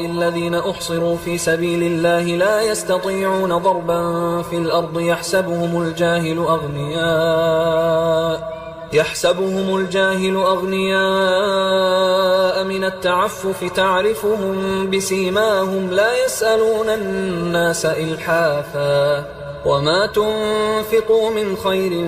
الذين أحصروا في سبيل الله لا يستطيعون ضربا في الأرض يحسبهم الجاهل أغنياء من التعفف تعرفهم بسيماهم لا يسألون الناس إلحافا وما تنفقوا من خير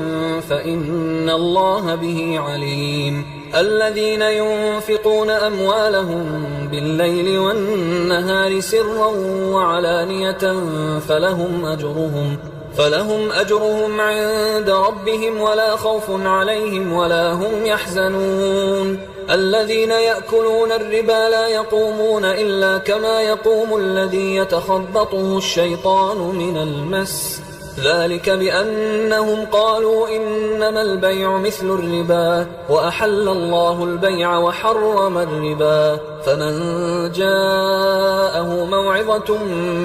فإن الله به عليم الذين ينفقون أموالهم بالليل والنهار سرا وعلانية فلهم أجرهم عند ربهم ولا خوف عليهم ولا هم يحزنون الذين يأكلون الربا لا يقومون إلا كما يقوم الذي يتخبطه الشيطان من المس ذلك بأنهم قالوا إنما البيع مثل الربا وأحل الله البيع وحرم الربا فمن جاءه موعظة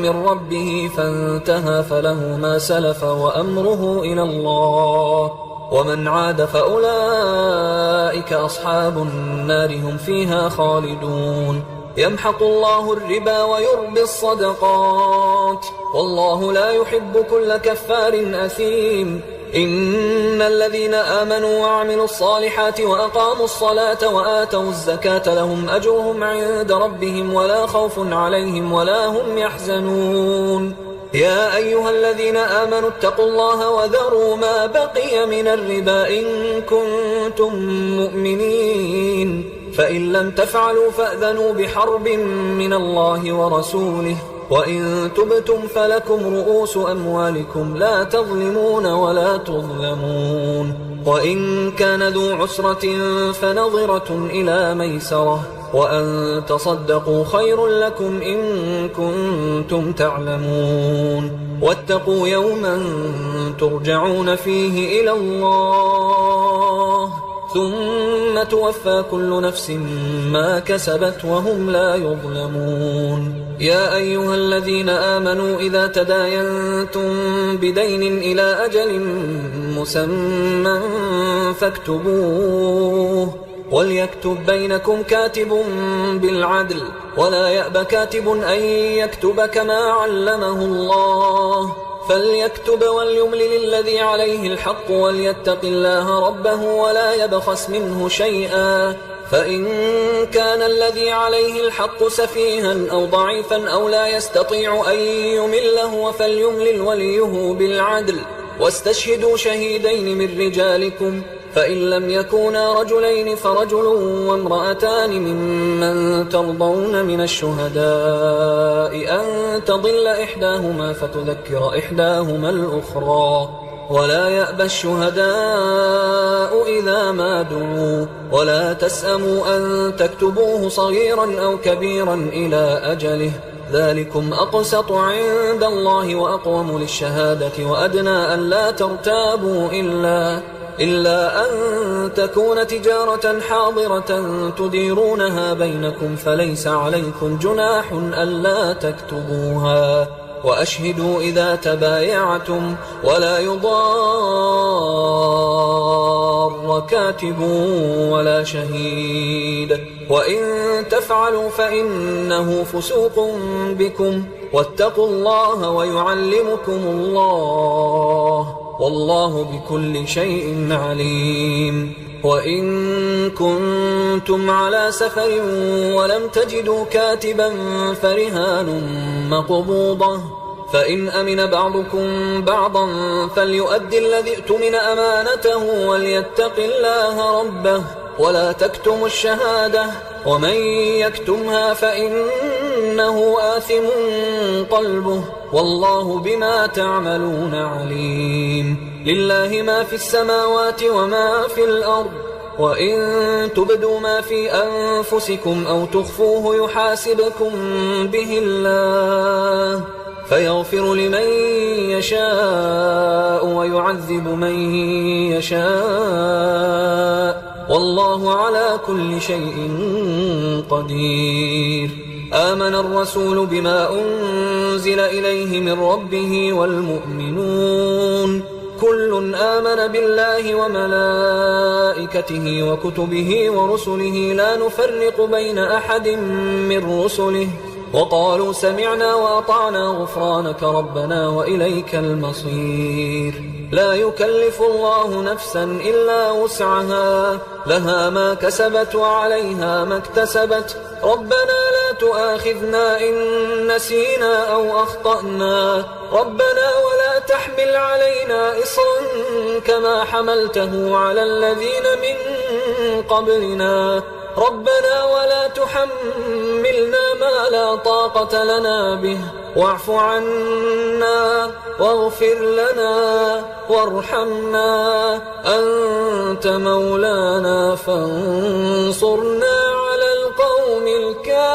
من ربه فانتهى فله ما سلف وأمره إلى الله ومن عاد فأولئك أصحاب النار هم فيها خالدون يمحق الله الربا ويربي الصدقات والله لا يحب كل كفار أثيم إن الذين آمنوا وعملوا الصالحات وأقاموا الصلاة وآتوا الزكاة لهم أجرهم عند ربهم ولا خوف عليهم ولا هم يحزنون يا أيها الذين آمنوا اتقوا الله وذروا ما بقي من الربا إن كنتم مؤمنين فإن لم تفعلوا فأذنوا بحرب من الله ورسوله وإن تبتم فلكم رؤوس أموالكم لا تظلمون ولا تظلمون وإن كان ذو عسرة فنظرة إلى ميسرة وأن تصدقوا خير لكم إن كنتم تعلمون واتقوا يوما ترجعون فيه إلى الله ثم توفى كل نفس ما كسبت وهم لا يظلمون يا أيها الذين آمنوا إذا تداينتم بدين إلى أجل مسمى فاكتبوه وليكتب بينكم كاتب بالعدل ولا يأب كاتب أن يكتب كما علمه الله فليكتب وليملل الذي عليه الحق وليتق الله ربه ولا يبخس منه شيئا فإن كان الذي عليه الحق سفيها أو ضعيفا أو لا يستطيع أن يمله فليملل وليه بالعدل واستشهدوا شهيدين من رجالكم فإن لم يكونا رجلين فرجل وامرأتان ممن ترضون من الشهداء أن تضل إحداهما فتذكر إحداهما الأخرى ولا يأبى الشهداء إذا ما دعوا ولا تسأموا أن تكتبوه صغيرا أو كبيرا إلى أجله ذلكم أقسط عند الله وأقوم للشهادة وأدنى أن لا ترتابوا إلا أن تكون تجارة حاضرة تديرونها بينكم فليس عليكم جناح ألا تكتبوها وأشهدوا إذا تبايعتم ولا يضار كاتب ولا شهيد وإن تفعلوا فإنه فسوق بكم واتقوا الله ويعلمكم الله والله بكل شيء عليم وإن كنتم على سفر ولم تجدوا كاتبا فرهان مقبوضة فإن أمن بعضكم بعضا فليؤدي الذي اؤتمن أمانته وليتق الله ربه ولا تكتموا الشهادة ومن يكتمها فإنه آثم قلبه والله بما تعملون عليم لله ما في السماوات وما في الأرض وإن تبدوا ما في أنفسكم أو تخفوه يحاسبكم به الله فيغفر لمن يشاء ويعذب من يشاء والله على كل شيء قدير آمن الرسول بما أنزل إليه من ربه والمؤمنون كل آمن بالله وملائكته وكتبه ورسله لا نفرق بين أحد من رسله وقالوا سمعنا وأطعنا غفرانك ربنا وإليك المصير لا يكلف الله نفسا إلا وسعها لها ما كسبت وعليها ما اكتسبت ربنا لا تؤاخذنا إن نسينا أو أخطأنا ربنا ولا تحمل علينا إصرا كما حملته على الذين من قبلنا ربنا ولا تحملنا ما لا طاقة لنا به واعف عنا واغفر لنا وارحمنا أنت مولانا فانصرنا على القوم الكافرين.